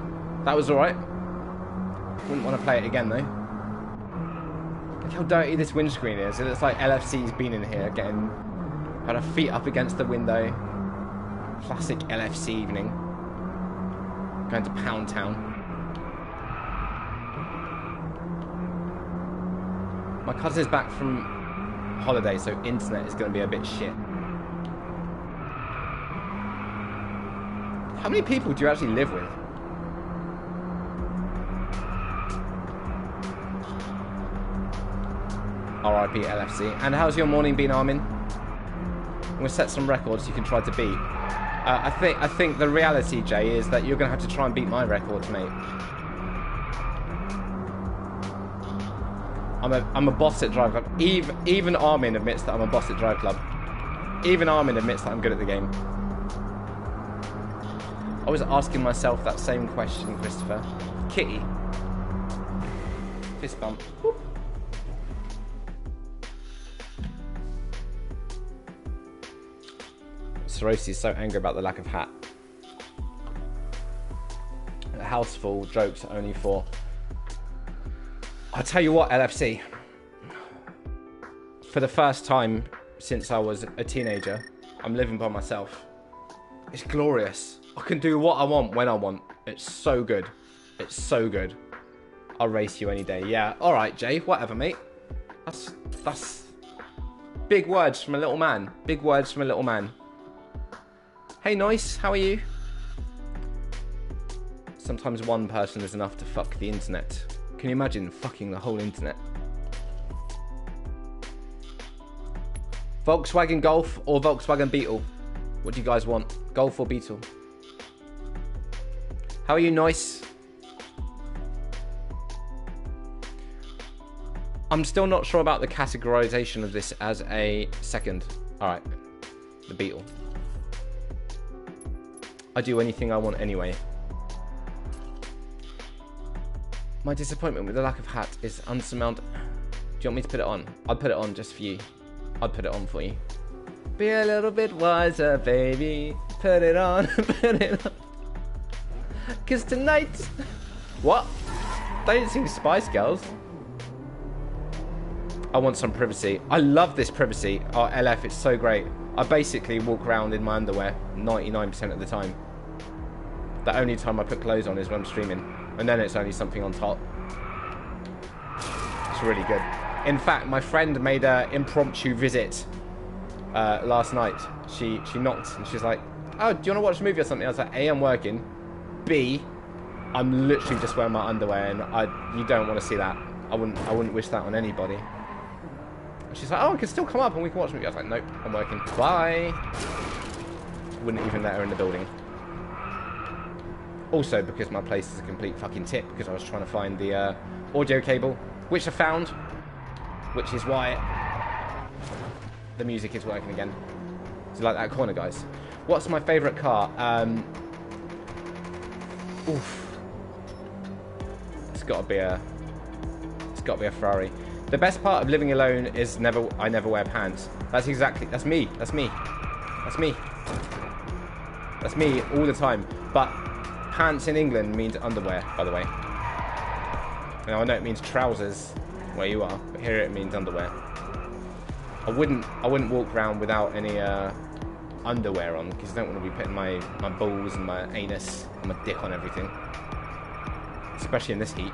S1: That was alright. Wouldn't want to play it again though. Look how dirty this windscreen is. It looks like LFC's been in here getting had her feet up against the window. Classic LFC evening. Going to Pound Town. My cousin's back from holiday, so internet is going to be a bit shit. How many people do you actually live with? RIP LFC. And how's your morning been, Armin? We'll set some records you can try to beat. I think the reality, Jay, is that you're going to have to try and beat my records, mate. I'm a boss at Drive Club. Even Armin admits that I'm a boss at Drive Club. Even Armin admits that I'm good at the game. I was asking myself that same question, Christopher. Kitty. Fist bump. Whoop. Sorosi is so angry about the lack of hat. A house full, jokes only for... I'll tell you what, LFC. For the first time since I was a teenager, I'm living by myself. It's glorious. I can do what I want when I want. It's so good. It's so good. I'll race you any day. Yeah, alright, Jay. Whatever, mate. That's... Big words from a little man. Big words from a little man. Hey, Noise. How are you? Sometimes one person is enough to fuck the internet. Can you imagine fucking the whole internet? Volkswagen Golf or Volkswagen Beetle? What do you guys want? Golf or Beetle? How are you, Noise? I'm still not sure about the categorization of this as a second. Alright. The Beetle. I do anything I want anyway. My disappointment with the lack of hat is unsurmountable. Do you want me to put it on? I'd put it on just for you. I'd put it on for you. Be a little bit wiser, baby. Put it on, put it on. 'Cause tonight... What? They didn't sing Spice Girls. I want some privacy. I love this privacy. Oh, LF, it's so great. I basically walk around in my underwear 99% of the time. The only time I put clothes on is when I'm streaming. And then it's only something on top. It's really good. In fact, my friend made an impromptu visit last night. She knocked and she's like, oh, do you want to watch a movie or something? I was like, A, I'm working. B, I'm literally just wearing my underwear and you don't want to see that. I wouldn't wish that on anybody. And she's like, oh, I can still come up and we can watch a movie. I was like, nope, I'm working. Bye. Wouldn't even let her in the building. Also, because my place is a complete fucking tip, because I was trying to find the audio cable, which I found, which is why the music is working again. So like that corner, guys. What's my favourite car? Oof. It's got to be a Ferrari. The best part of living alone is I never wear pants. That's me. That's me all the time. But pants in England means underwear, by the way. Now I know it means trousers where you are, but here it means underwear. I wouldn't walk around without any underwear on because I don't want to be putting my balls and my anus and my dick on everything, especially in this heat.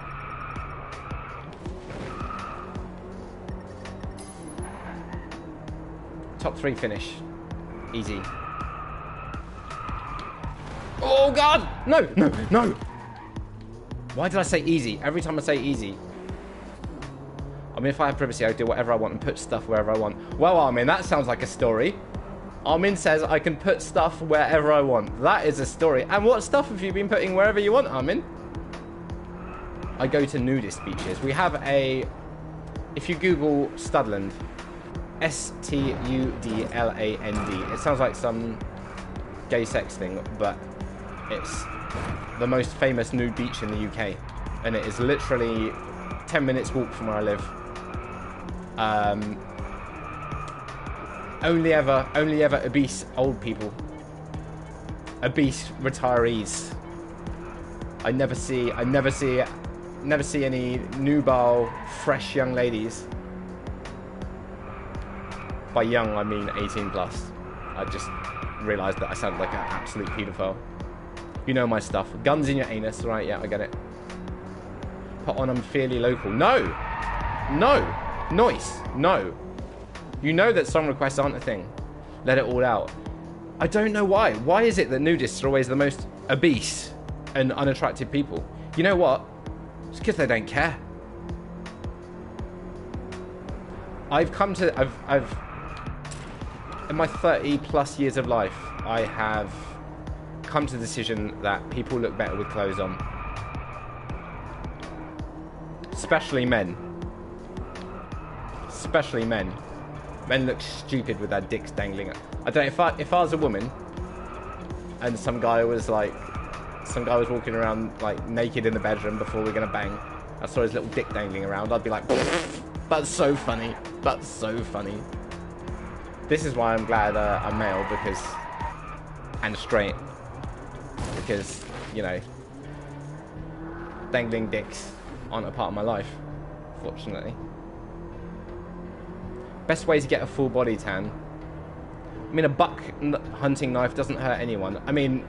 S1: Top 3 finish, easy. Oh God! No! Why did I say easy? Every time I say easy. I mean, if I have privacy, I do whatever I want and put stuff wherever I want. Well, Armin, that sounds like a story. Armin says I can put stuff wherever I want. That is a story. And what stuff have you been putting wherever you want, Armin? I go to nudist beaches. We have a... If you Google Studland, Studland, it sounds like some gay sex thing, but it's the most famous nude beach in the UK. And it is literally 10 minutes walk from where I live. Only ever obese old people. Obese retirees. I never see any nubile, fresh young ladies. By young, I mean 18 plus. I just realised that I sounded like an absolute paedophile. You know my stuff. Guns in your anus, right? Yeah, I get it. Put on, I'm fairly local. No! Noise! No! You know that song requests aren't a thing. Let it all out. I don't know why. Why is it that nudists are always the most obese and unattractive people? You know what? It's because they don't care. in my 30 plus years of life, I have come to the decision that people look better with clothes on. Especially men. Especially men. Men look stupid with their dicks dangling. I don't know, if I was a woman and some guy was walking around like naked in the bedroom before we're gonna bang, I saw his little dick dangling around, I'd be like, that's so funny. That's so funny. This is why I'm glad I'm male, because, and straight, because, you know, dangling dicks aren't a part of my life, fortunately. Best way to get a full body tan. I mean, a buck hunting knife doesn't hurt anyone. I mean,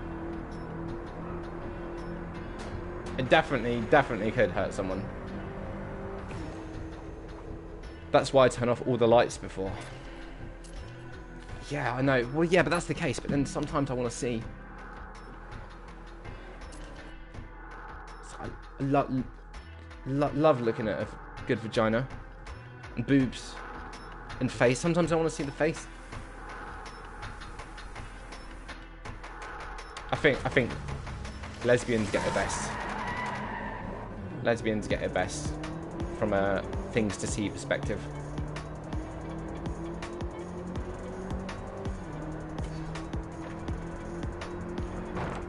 S1: it definitely could hurt someone. That's why I turn off all the lights before. Yeah, I know. Well, yeah, but that's the case. But then sometimes I want to see. So I love looking at a good vagina and boobs and face. Sometimes I want to see the face. I think lesbians get it best. Lesbians get it best from a things to see perspective.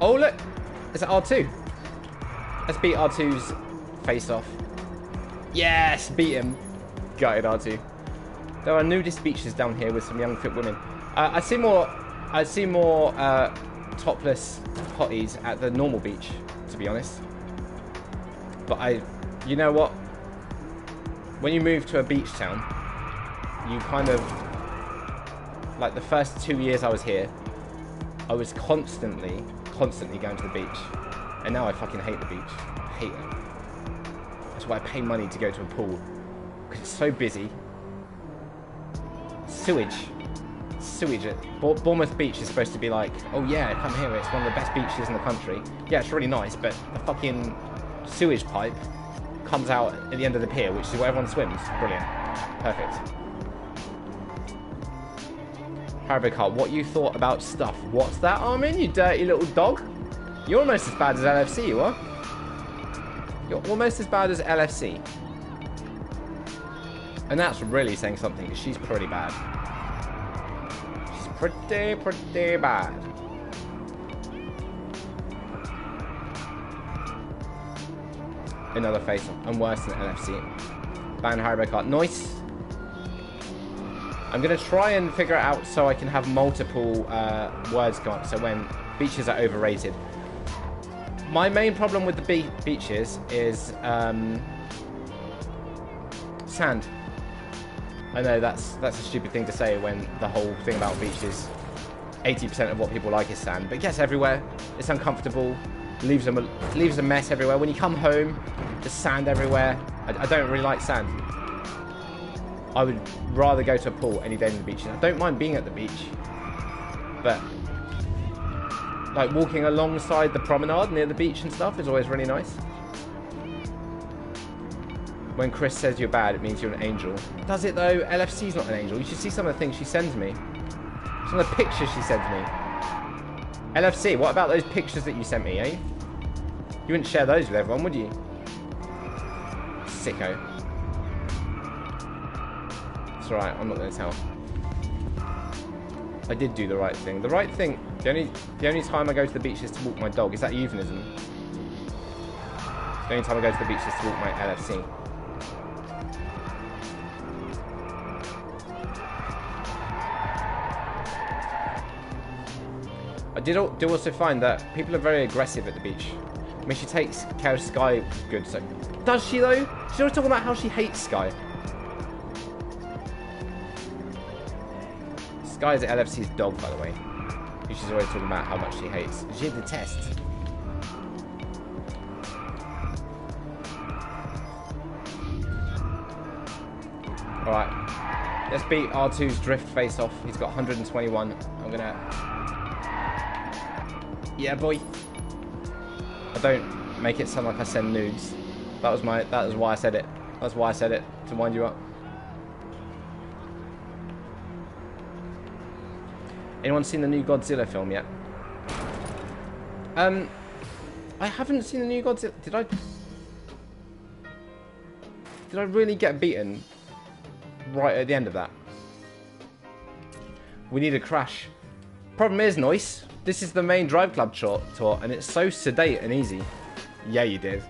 S1: Oh look, it's R2. Let's beat R2's face off. Yes, beat him. Gutted R2. There are nudist beaches down here with some young fit women. I see more topless hotties at the normal beach, to be honest. But you know what? When you move to a beach town, you kind of, like the first 2 years I was here, I was constantly going to the beach. And now I fucking hate the beach. I hate it. That's why I pay money to go to a pool. Because it's so busy. Sewage at Bournemouth Beach is supposed to be like, oh yeah, come here, it's one of the best beaches in the country. Yeah, it's really nice, but the fucking sewage pipe comes out at the end of the pier, which is where everyone swims. Brilliant. Perfect. Haribo, what you thought about stuff? What's that, Armin, you dirty little dog? You're almost as bad as LFC, you are. You're almost as bad as LFC. And that's really saying something, because she's pretty bad. She's pretty bad. Another face off. I'm worse than LFC. Ban Haribo Kart. Nice. I'm going to try and figure it out so I can have multiple words going. So when beaches are overrated. My main problem with the beaches is sand. I know that's a stupid thing to say when the whole thing about beaches, 80% of what people like is sand. But it gets everywhere. It's uncomfortable. Leaves a mess everywhere. When you come home, just sand everywhere. I don't really like sand. I would rather go to a pool any day than the beach. I don't mind being at the beach, but like walking alongside the promenade near the beach and stuff is always really nice. When Chris says you're bad, it means you're an angel. Does it though? LFC's not an angel. You should see some of the things she sends me. Some of the pictures she sends me. LFC, what about those pictures that you sent me, eh? You wouldn't share those with everyone, would you? Sicko. It's alright, I'm not going to tell. I did do the right thing. The right thing, the only time I go to the beach is to walk my dog. Is that a euphemism? The only time I go to the beach is to walk my LFC. I do also find that people are very aggressive at the beach. I mean, she takes care of Sky good, so... Does she, though? She's always talking about how she hates Sky. Sky is LFC's dog, by the way. She's always talking about how much she hates. She detests. Alright. Let's beat R2's drift face off. He's got 121. I'm gonna... Yeah, boy. I don't make it sound like I send nudes. That was why I said it. That's why I said it, to wind you up. Anyone seen the new Godzilla film yet? I haven't seen the new Godzilla. Did I really get beaten right at the end of that? We need a crash. Problem is, Noise, this is the main Drive Club tour, and it's so sedate and easy. Yeah, you did.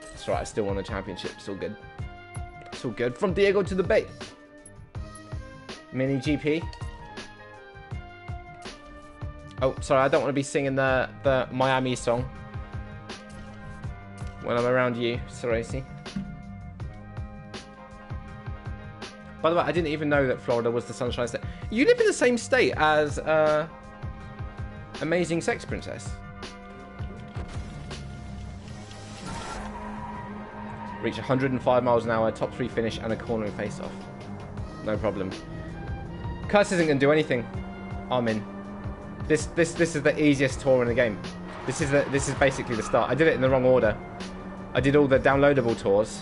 S1: That's right, I still won the championship. It's all good. It's all good. From Diego to the Bay. Mini GP. Oh, sorry, I don't want to be singing the Miami song when I'm around you, Sorasi. By the way, I didn't even know that Florida was the Sunshine State. You live in the same state as Amazing Sex Princess. Reach 105 miles an hour, top 3 finish, and a cornering face-off. No problem. Curse isn't going to do anything. I'm in. This is the easiest tour in the game. This is basically the start. I did it in the wrong order. I did all the downloadable tours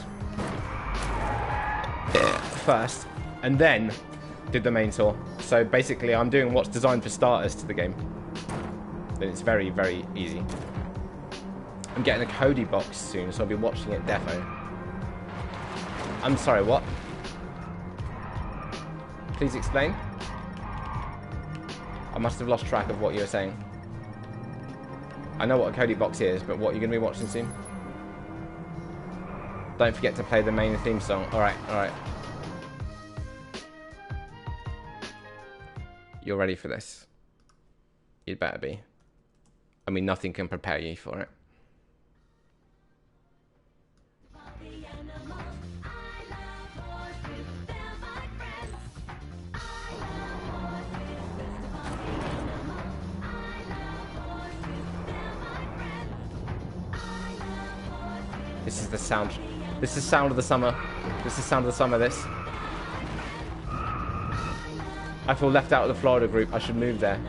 S1: first, and then did the main tour. So basically, I'm doing what's designed for starters to the game. Then it's very, very easy. I'm getting a Cody box soon, so I'll be watching it defo. I'm sorry, what? Please explain. I must have lost track of what you were saying. I know what a Cody box is, but what, you're going to be watching soon? Don't forget to play the main theme song. Alright, alright. You're ready for this. You'd better be. I mean, nothing can prepare you for it. This is the sound. This is sound of the summer. This is sound of the summer, this. I feel left out of the Florida group. I should move there.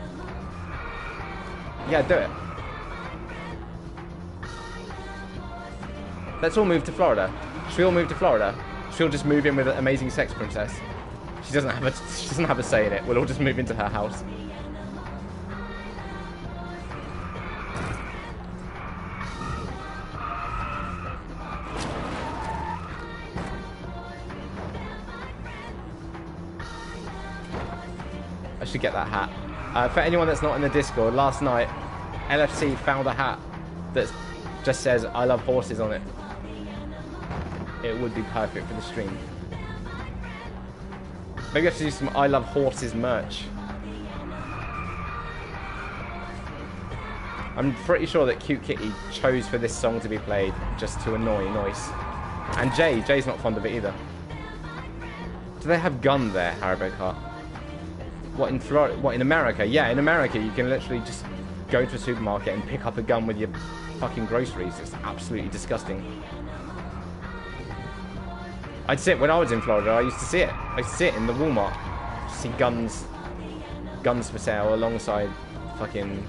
S1: Yeah, do it. Let's all move to Florida. Should we all move to Florida? Should we all just move in with an Amazing Sex Princess? She doesn't have a say in it. We'll all just move into her house. I should get that hat. For anyone that's not in the Discord, last night LFC found a hat that just says "I love horses" on it. It would be perfect for the stream. Maybe I have to do some "I love horses" merch. I'm pretty sure that Cute Kitty chose for this song to be played just to annoy Noise. And Jay's not fond of it either. Do they have gun there, Haribo Car? What, in Florida? What, in America? Yeah, in America you can literally just go to a supermarket and pick up a gun with your fucking groceries. It's absolutely disgusting. I'd see it when I was in Florida. I used to see it. I used to see it in the Walmart. See guns for sale alongside fucking...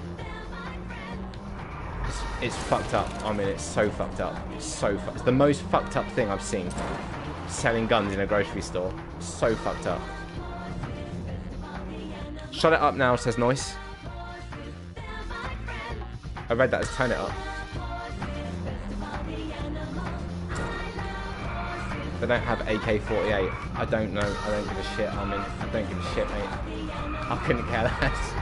S1: It's fucked up. I mean, it's so fucked up. It's the most fucked up thing I've seen. Selling guns in a grocery store. So fucked up. Shut it up now, says Noise. I read that as turn it up. They don't have AK-48. I don't know. I don't give a shit. I mean, I don't give a shit, mate. I couldn't care less.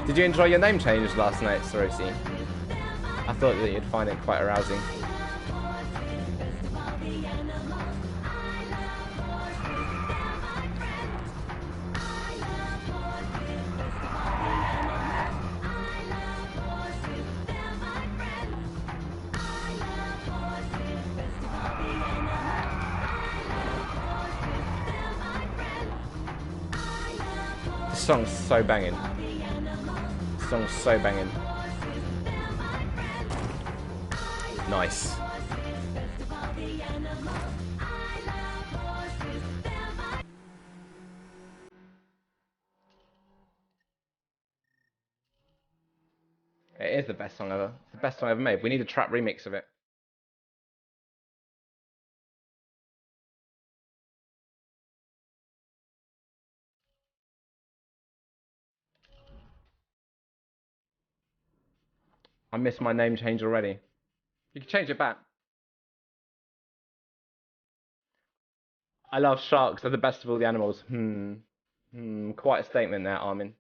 S1: Did you enjoy your name change last night, Sorosi? I thought that you'd find it quite arousing. This song's so banging. This song's so banging. Nice. It is the best song ever. The best song ever made. We need a trap remix of it. I missed my name change already. You can change it back. I love sharks. They're the best of all the animals. Quite a statement there, Armin.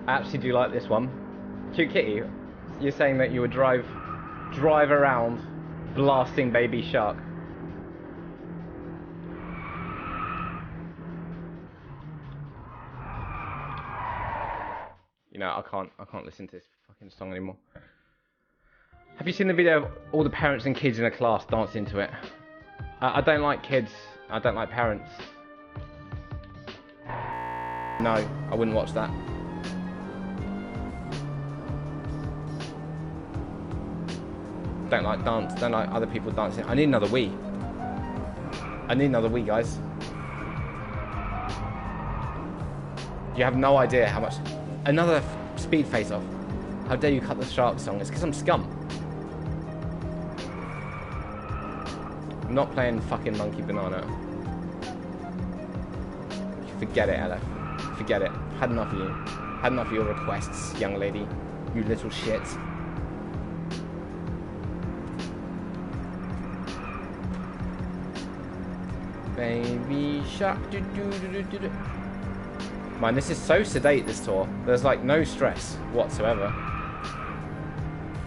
S1: I actually do like this one. Cute Kitty, you're saying that you would drive around blasting baby shark. You know, I can't listen to this fucking song anymore. Have you seen the video of all the parents and kids in a class dancing to it? I don't like kids. I don't like parents. No, I wouldn't watch that. Don't like dance. Don't like other people dancing. I need another Wii. I need another Wii, guys. You have no idea how much. Another Speed Face Off. How dare you cut the shark song? It's because I'm scum. I'm not playing fucking Monkey Banana. Forget it, Ella. Forget it. Had enough of you. Had enough of your requests, young lady. You little shit. Baby shark. Man, this is so sedate, this tour. There's like no stress whatsoever.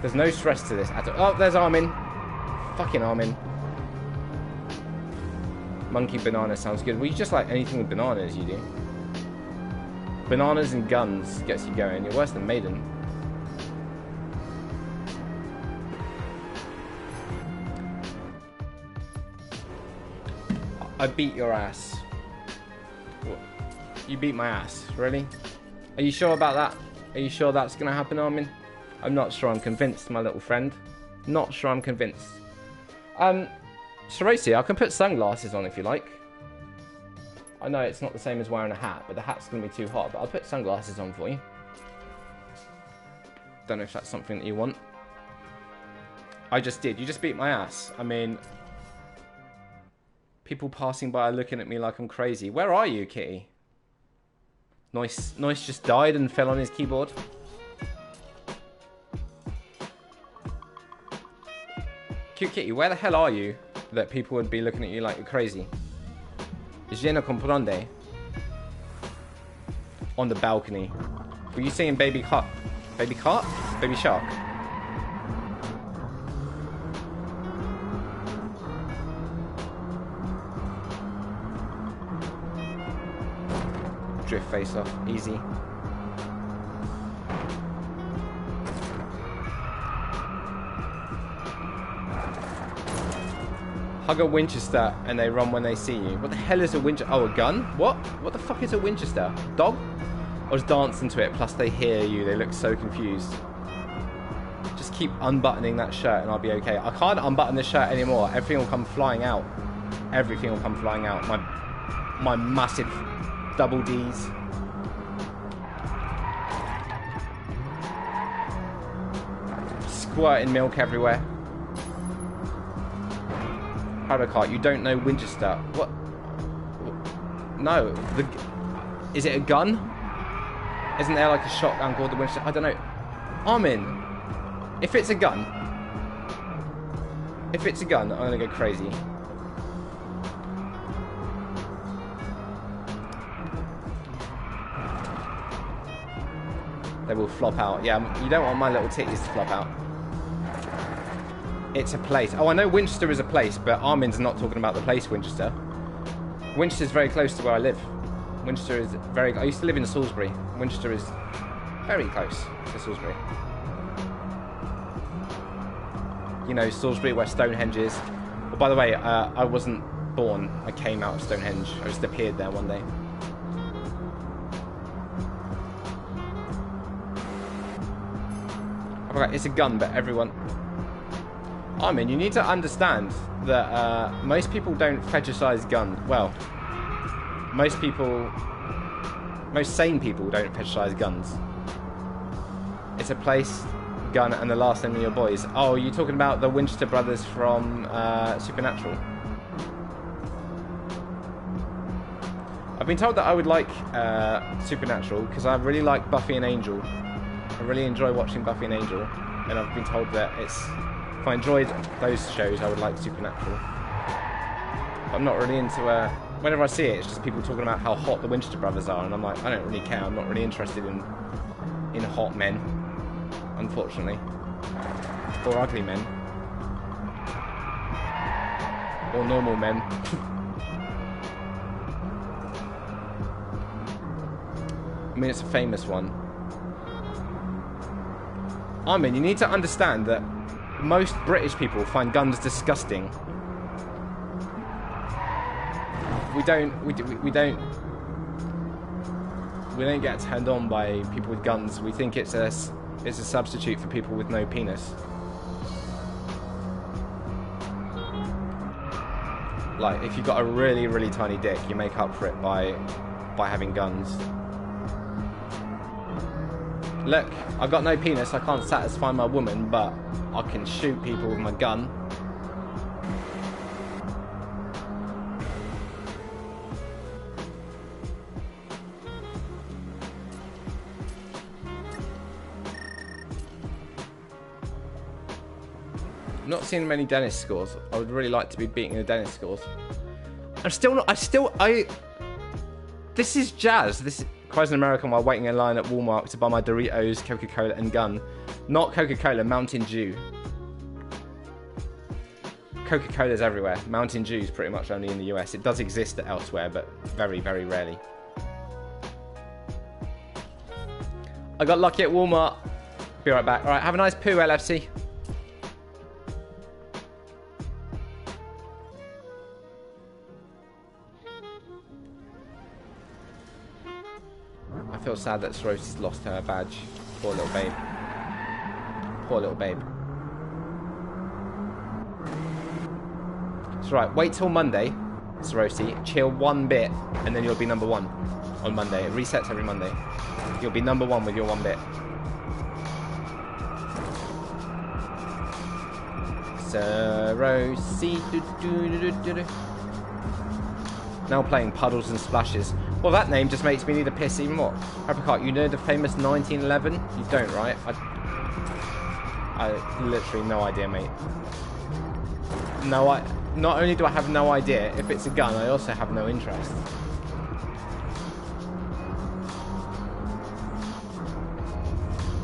S1: There's no stress to this at all. Oh, there's Armin. Fucking Armin. Monkey Banana sounds good. Well, you just like anything with bananas, you do. Bananas and guns gets you going. You're worse than Maiden. I beat your ass. What? You beat my ass, really? Are you sure about that? Are you sure that's gonna happen, Armin? I'm not sure I'm convinced, my little friend. Not sure I'm convinced. Shiracy, I can put sunglasses on if you like. I know it's not the same as wearing a hat, but the hat's gonna be too hot, but I'll put sunglasses on for you. Don't know if that's something that you want. I just did. You just beat my ass. I mean, people passing by are looking at me like I'm crazy. Where are you, Kitty? Noise just died and fell on his keyboard. Cute Kitty, where the hell are you that people would be looking at you like you're crazy? Je ne comprende. On the balcony. Were you singing Baby Cart? Baby Cart? Baby Shark? Drift face off. Easy. Hug a Winchester and they run when they see you. What the hell is a Winchester? Oh, a gun? What? What the fuck is a Winchester? Dog? I was dancing to it, plus they hear you. They look so confused. Just keep unbuttoning that shirt and I'll be okay. I can't unbutton this shirt anymore. Everything will come flying out. Everything will come flying out. My massive double D's. Squirting milk everywhere. Harakart, you don't know Winchester. What? No. Is it a gun? Isn't there like a shotgun called the Winchester? I don't know. Armin, if it's a gun, I'm gonna go crazy. They will flop out. Yeah, you don't want my little titties to flop out. It's a place. Oh, I know Winchester is a place, but Armin's not talking about the place Winchester. Winchester's very close to where I live. Winchester is very... I used to live in Salisbury. Winchester is very close to Salisbury. You know, Salisbury, where Stonehenge is. Well, by the way, I wasn't born. I came out of Stonehenge. I just appeared there one day. It's a gun, but everyone... Armin, you need to understand that most people don't fetishize guns. Well, most sane people don't fetishize guns. It's a place, gun, and the last name of your boys. Oh, you're talking about the Winchester brothers from Supernatural? I've been told that I would like Supernatural because I really like Buffy and Angel. I really enjoy watching Buffy and Angel, and I've been told that if I enjoyed those shows, I would like Supernatural. But I'm not really into. Whenever I see it, it's just people talking about how hot the Winchester brothers are, and I'm like, I don't really care. I'm not really interested in hot men, unfortunately, or ugly men, or normal men. I mean, it's a famous one. I mean, you need to understand that most British people find guns disgusting. We don't get turned on by people with guns. We think it's a substitute for people with no penis. Like, if you've got a really, really tiny dick, you make up for it by having guns. Look, I've got no penis, I can't satisfy my woman, but I can shoot people with my gun. I'm not seeing many Dennis scores. I would really like to be beating the Dennis scores. This is jazz. This cries an American while waiting in line at Walmart to buy my Doritos, Coca-Cola, and gun. Not Coca-Cola, Mountain Dew. Coca-Cola's everywhere. Mountain Dew's pretty much only in the US. It does exist elsewhere, but very, very rarely. I got lucky at Walmart. Be right back. All right, have a nice poo, LFC. I feel sad that Sorority's lost her badge. Poor little babe. Poor little babe. That's right, wait till Monday, Sorority. Chill one bit, and then you'll be number one on Monday. It resets every Monday. You'll be number one with your one bit. Sorority. Now playing Puddles and Splashes. Well, that name just makes me need a piss even more. Apricot, you know the famous 1911? You don't, right? I literally no idea, mate. No, not only do I have no idea if it's a gun, I also have no interest.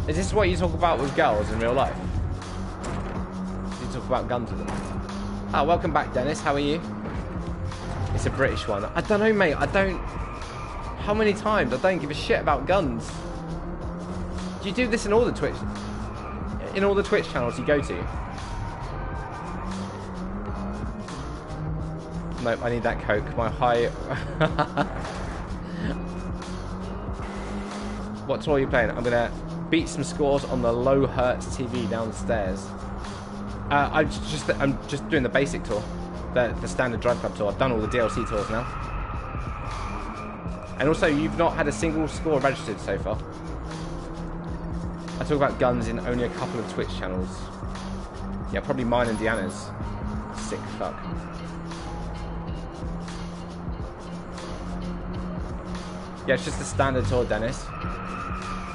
S1: Is this what you talk about with girls in real life? You talk about guns with them? Ah, welcome back, Dennis. How are you? It's a British one. I don't know, mate. I don't... How many times? I don't give a shit about guns. Do you do this in all the Twitch? In all the Twitch channels you go to? Nope, I need that Coke. My high... What tour are you playing? I'm going to beat some scores on the low hertz TV downstairs. I'm just doing the basic tour. The standard Drive Club tour. I've done all the DLC tours now. And also, you've not had a single score registered so far. I talk about guns in only a couple of Twitch channels. Yeah, probably mine and Deanna's. Sick fuck. Yeah, it's just the standard tour, Dennis.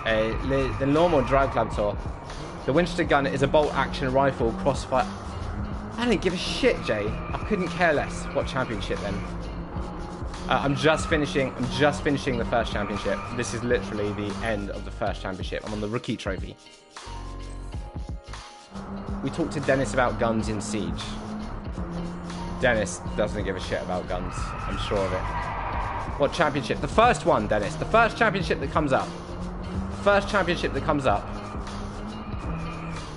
S1: The normal Drive Club tour. The Winchester gun is a bolt-action rifle crossfire. I don't give a shit, Jay. I couldn't care less. What championship then? I'm just finishing the first championship. This is literally the end of the first championship. I'm on the rookie trophy. We talked to Dennis about guns in Siege. Dennis doesn't give a shit about guns. I'm sure of it. What championship? The first one, Dennis. The first championship that comes up. The first championship that comes up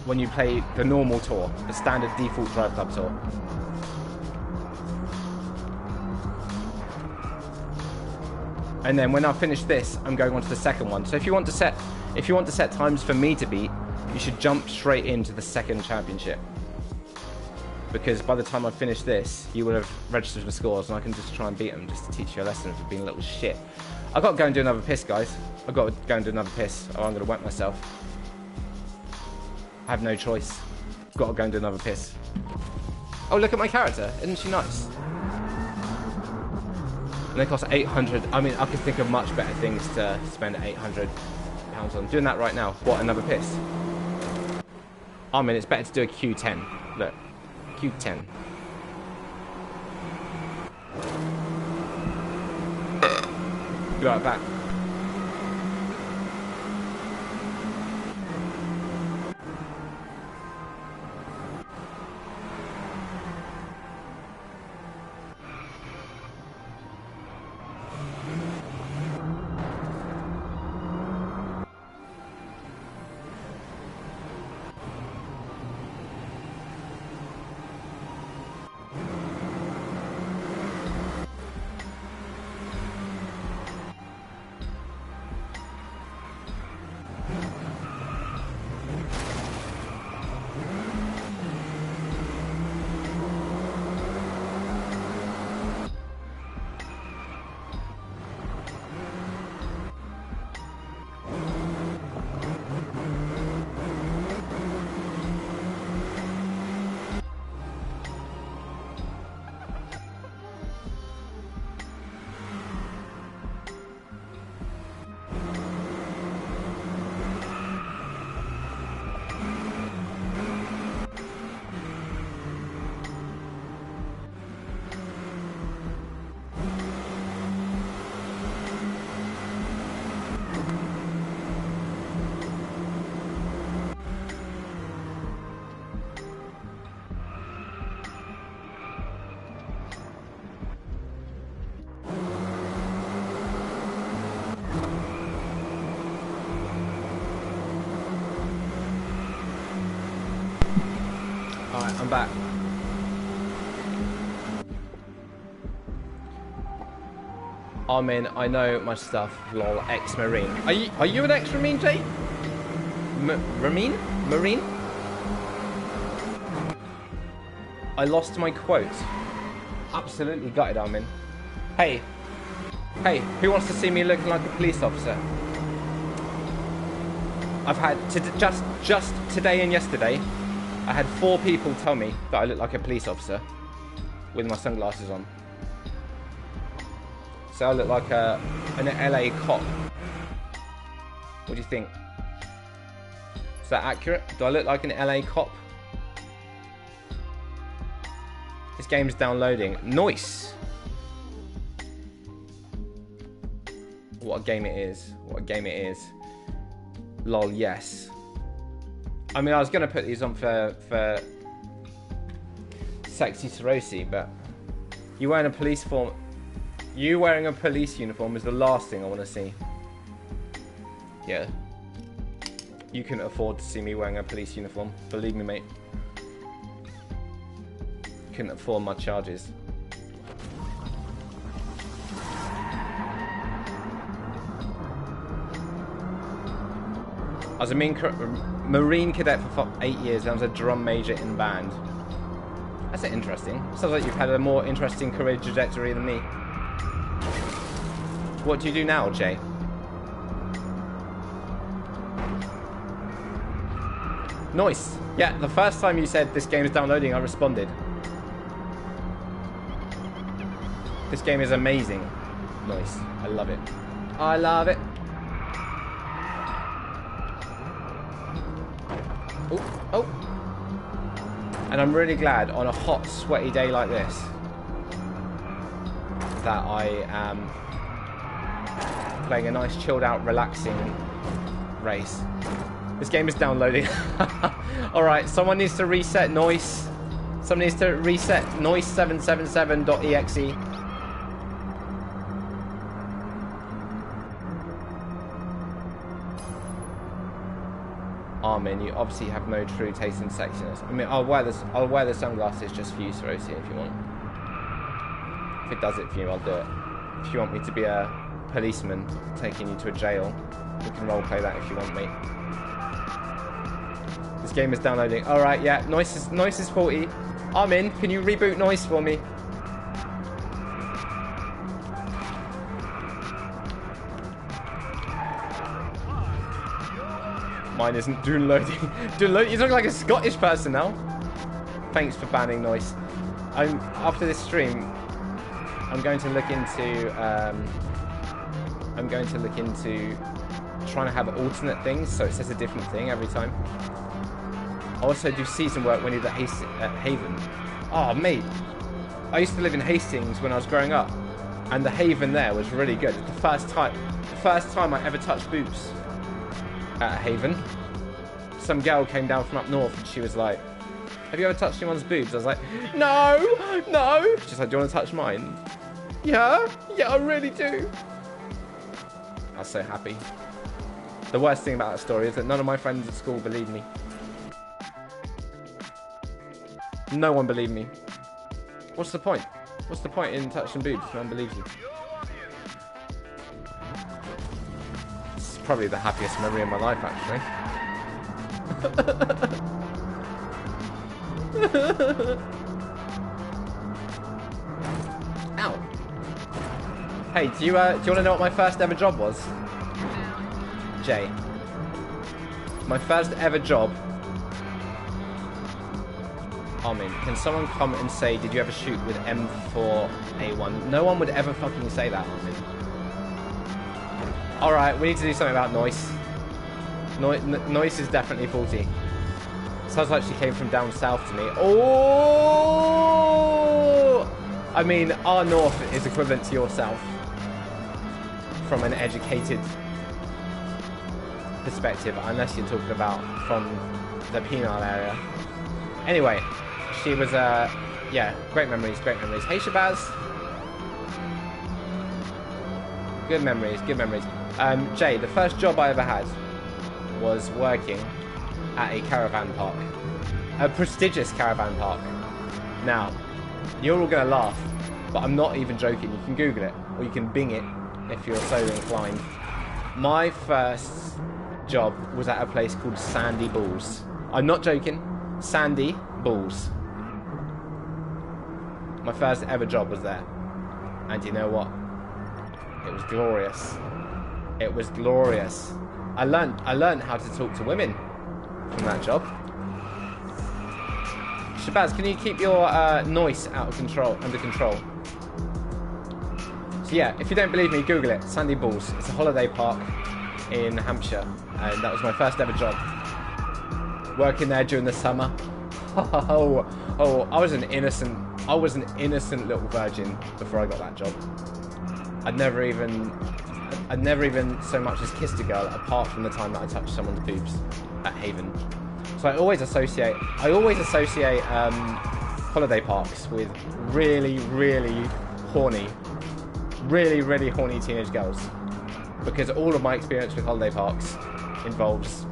S1: when you play the normal tour, the standard default Drive Club tour. And then when I finish this, I'm going on to the second one. So if you want to set times for me to beat, you should jump straight into the second championship. Because by the time I finish this, you will have registered for scores, and I can just try and beat them just to teach you a lesson for being a little shit. I've got to go and do another piss, guys. I've got to go and do another piss, or I'm going to wet myself. I have no choice. I've got to go and do another piss. Oh, look at my character. Isn't she nice? And they cost 800. I mean, I could think of much better things to spend £800 on. Doing that right now. What, another piss? I mean, it's better to do a Q10. Look. Q10. Be right back. Alright, I'm back. Armin, I know my stuff. Lol, ex-marine. Are you an ex-marine, Jay? Marine? Marine? I lost my quote. Absolutely gutted, Armin. Hey, who wants to see me looking like a police officer? I've had just today and yesterday. I had 4 people tell me that I look like a police officer with my sunglasses on. So I look like an LA cop. What do you think? Is that accurate? Do I look like an LA cop? This game's downloading. Nice! What a game it is. What a game it is. Lol, yes. I mean, I was going to put these on for Sexy Tarosi, but you wearing a police form... You wearing a police uniform is the last thing I want to see. Yeah. You couldn't afford to see me wearing a police uniform. Believe me, mate. Couldn't afford my charges. I was a Marine cadet for 8 years and I was a drum major in band. That's interesting. Sounds like you've had a more interesting career trajectory than me. What do you do now, Jay? Nice. Yeah, the first time you said this game is downloading, I responded. This game is amazing. Nice. I love it. I love it. Oh. And I'm really glad on a hot, sweaty day like this that I am playing a nice, chilled out, relaxing race. This game is downloading. Alright, someone needs to reset noise. Someone needs to reset noise777.exe. Armin, you obviously have no true taste in sexiness. I mean, I'll wear the sunglasses just for you, Sarosi, if you want. If it does it for you, I'll do it. If you want me to be a policeman taking you to a jail, we can roleplay that if you want me. This game is downloading. Alright, yeah, noise is 40. Armin, can you reboot noise for me? Mine isn't downloading. Download. You're talking like a Scottish person now. Thanks for banning noise. After this stream, I'm going to look into. Trying to have alternate things, so it says a different thing every time. I also do season work when you're at Haven. Oh, mate. I used to live in Hastings when I was growing up, and the Haven there was really good. It's the first time I ever touched boobs at Haven. Some girl came down from up north and she was like, have you ever touched anyone's boobs? I was like, no. She's like, do you want to touch mine? Yeah, I really do. I was so happy. The worst thing about that story is that none of my friends at school believed me. No one believed me. What's the point? What's the point in touching boobs if no one believes you? It's probably the happiest memory of my life, actually. Ow. Hey, do you want to know what my first ever job was? Jay. My first ever job. Armin, can someone come and say, did you ever shoot with M4A1? No one would ever fucking say that, Armin. Alright, we need to do something about noise. Noise is definitely faulty. Sounds like she came from down south to me. Oh! I mean, our north is equivalent to your south. From an educated perspective, unless you're talking about from the penal area. Anyway, she was, yeah, great memories. Hey, Shabazz. Good memories. Jay, the first job I ever had was working at a caravan park. A prestigious caravan park. Now, you're all going to laugh, but I'm not even joking. You can Google it, or you can Bing it if you're so inclined. My first job was at a place called Sandy Balls. I'm not joking. Sandy Balls. My first ever job was there. And you know what? It was glorious. It was glorious. I learned how to talk to women from that job. Shabazz, can you keep your noise under control? So yeah, if you don't believe me, Google it. Sandy Balls. It's a holiday park in Hampshire, and that was my first ever job. Working there during the summer. I was an innocent little virgin before I got that job. I'd never even so much as kissed a girl, apart from the time that I touched someone's boobs at Haven. So I always associate holiday parks with really horny teenage girls, because all of my experience with holiday parks involves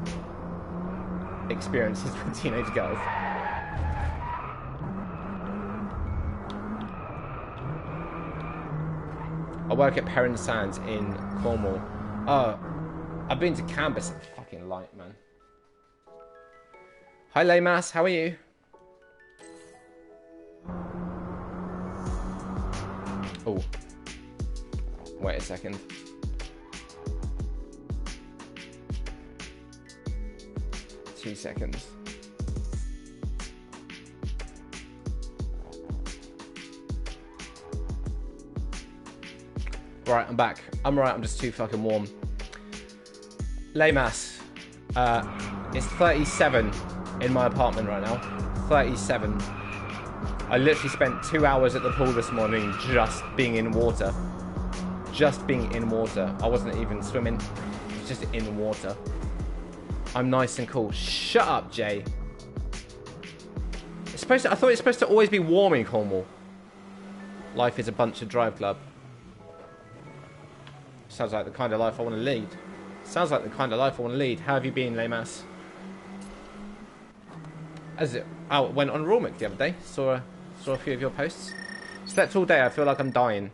S1: experiences with teenage girls. I work at Perrin Sands in Cornwall. Oh, I've been to Canberra. Fucking light, man. Hi, Laymas. How are you? Oh. Wait a second. Two seconds. Right, I'm back. I'm alright, I'm just too fucking warm. Laymas. It's 37 in my apartment right now. 37. I literally spent 2 hours at the pool this morning just being in water. Just being in water. I wasn't even swimming. I was just in water. I'm nice and cool. Shut up, Jay. I thought it's supposed to always be warm in Cornwall. Life is a bunch of drive club. Sounds like the kind of life I want to lead. Sounds like the kind of life I want to lead. How have you been, Laymas? I went on Rawmick the other day. Saw a few of your posts. Slept all day. I feel like I'm dying.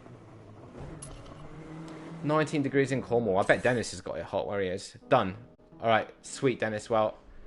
S1: 19 degrees in Cornwall. I bet Dennis has got it hot where he is. Done. Alright, sweet, Dennis. Well,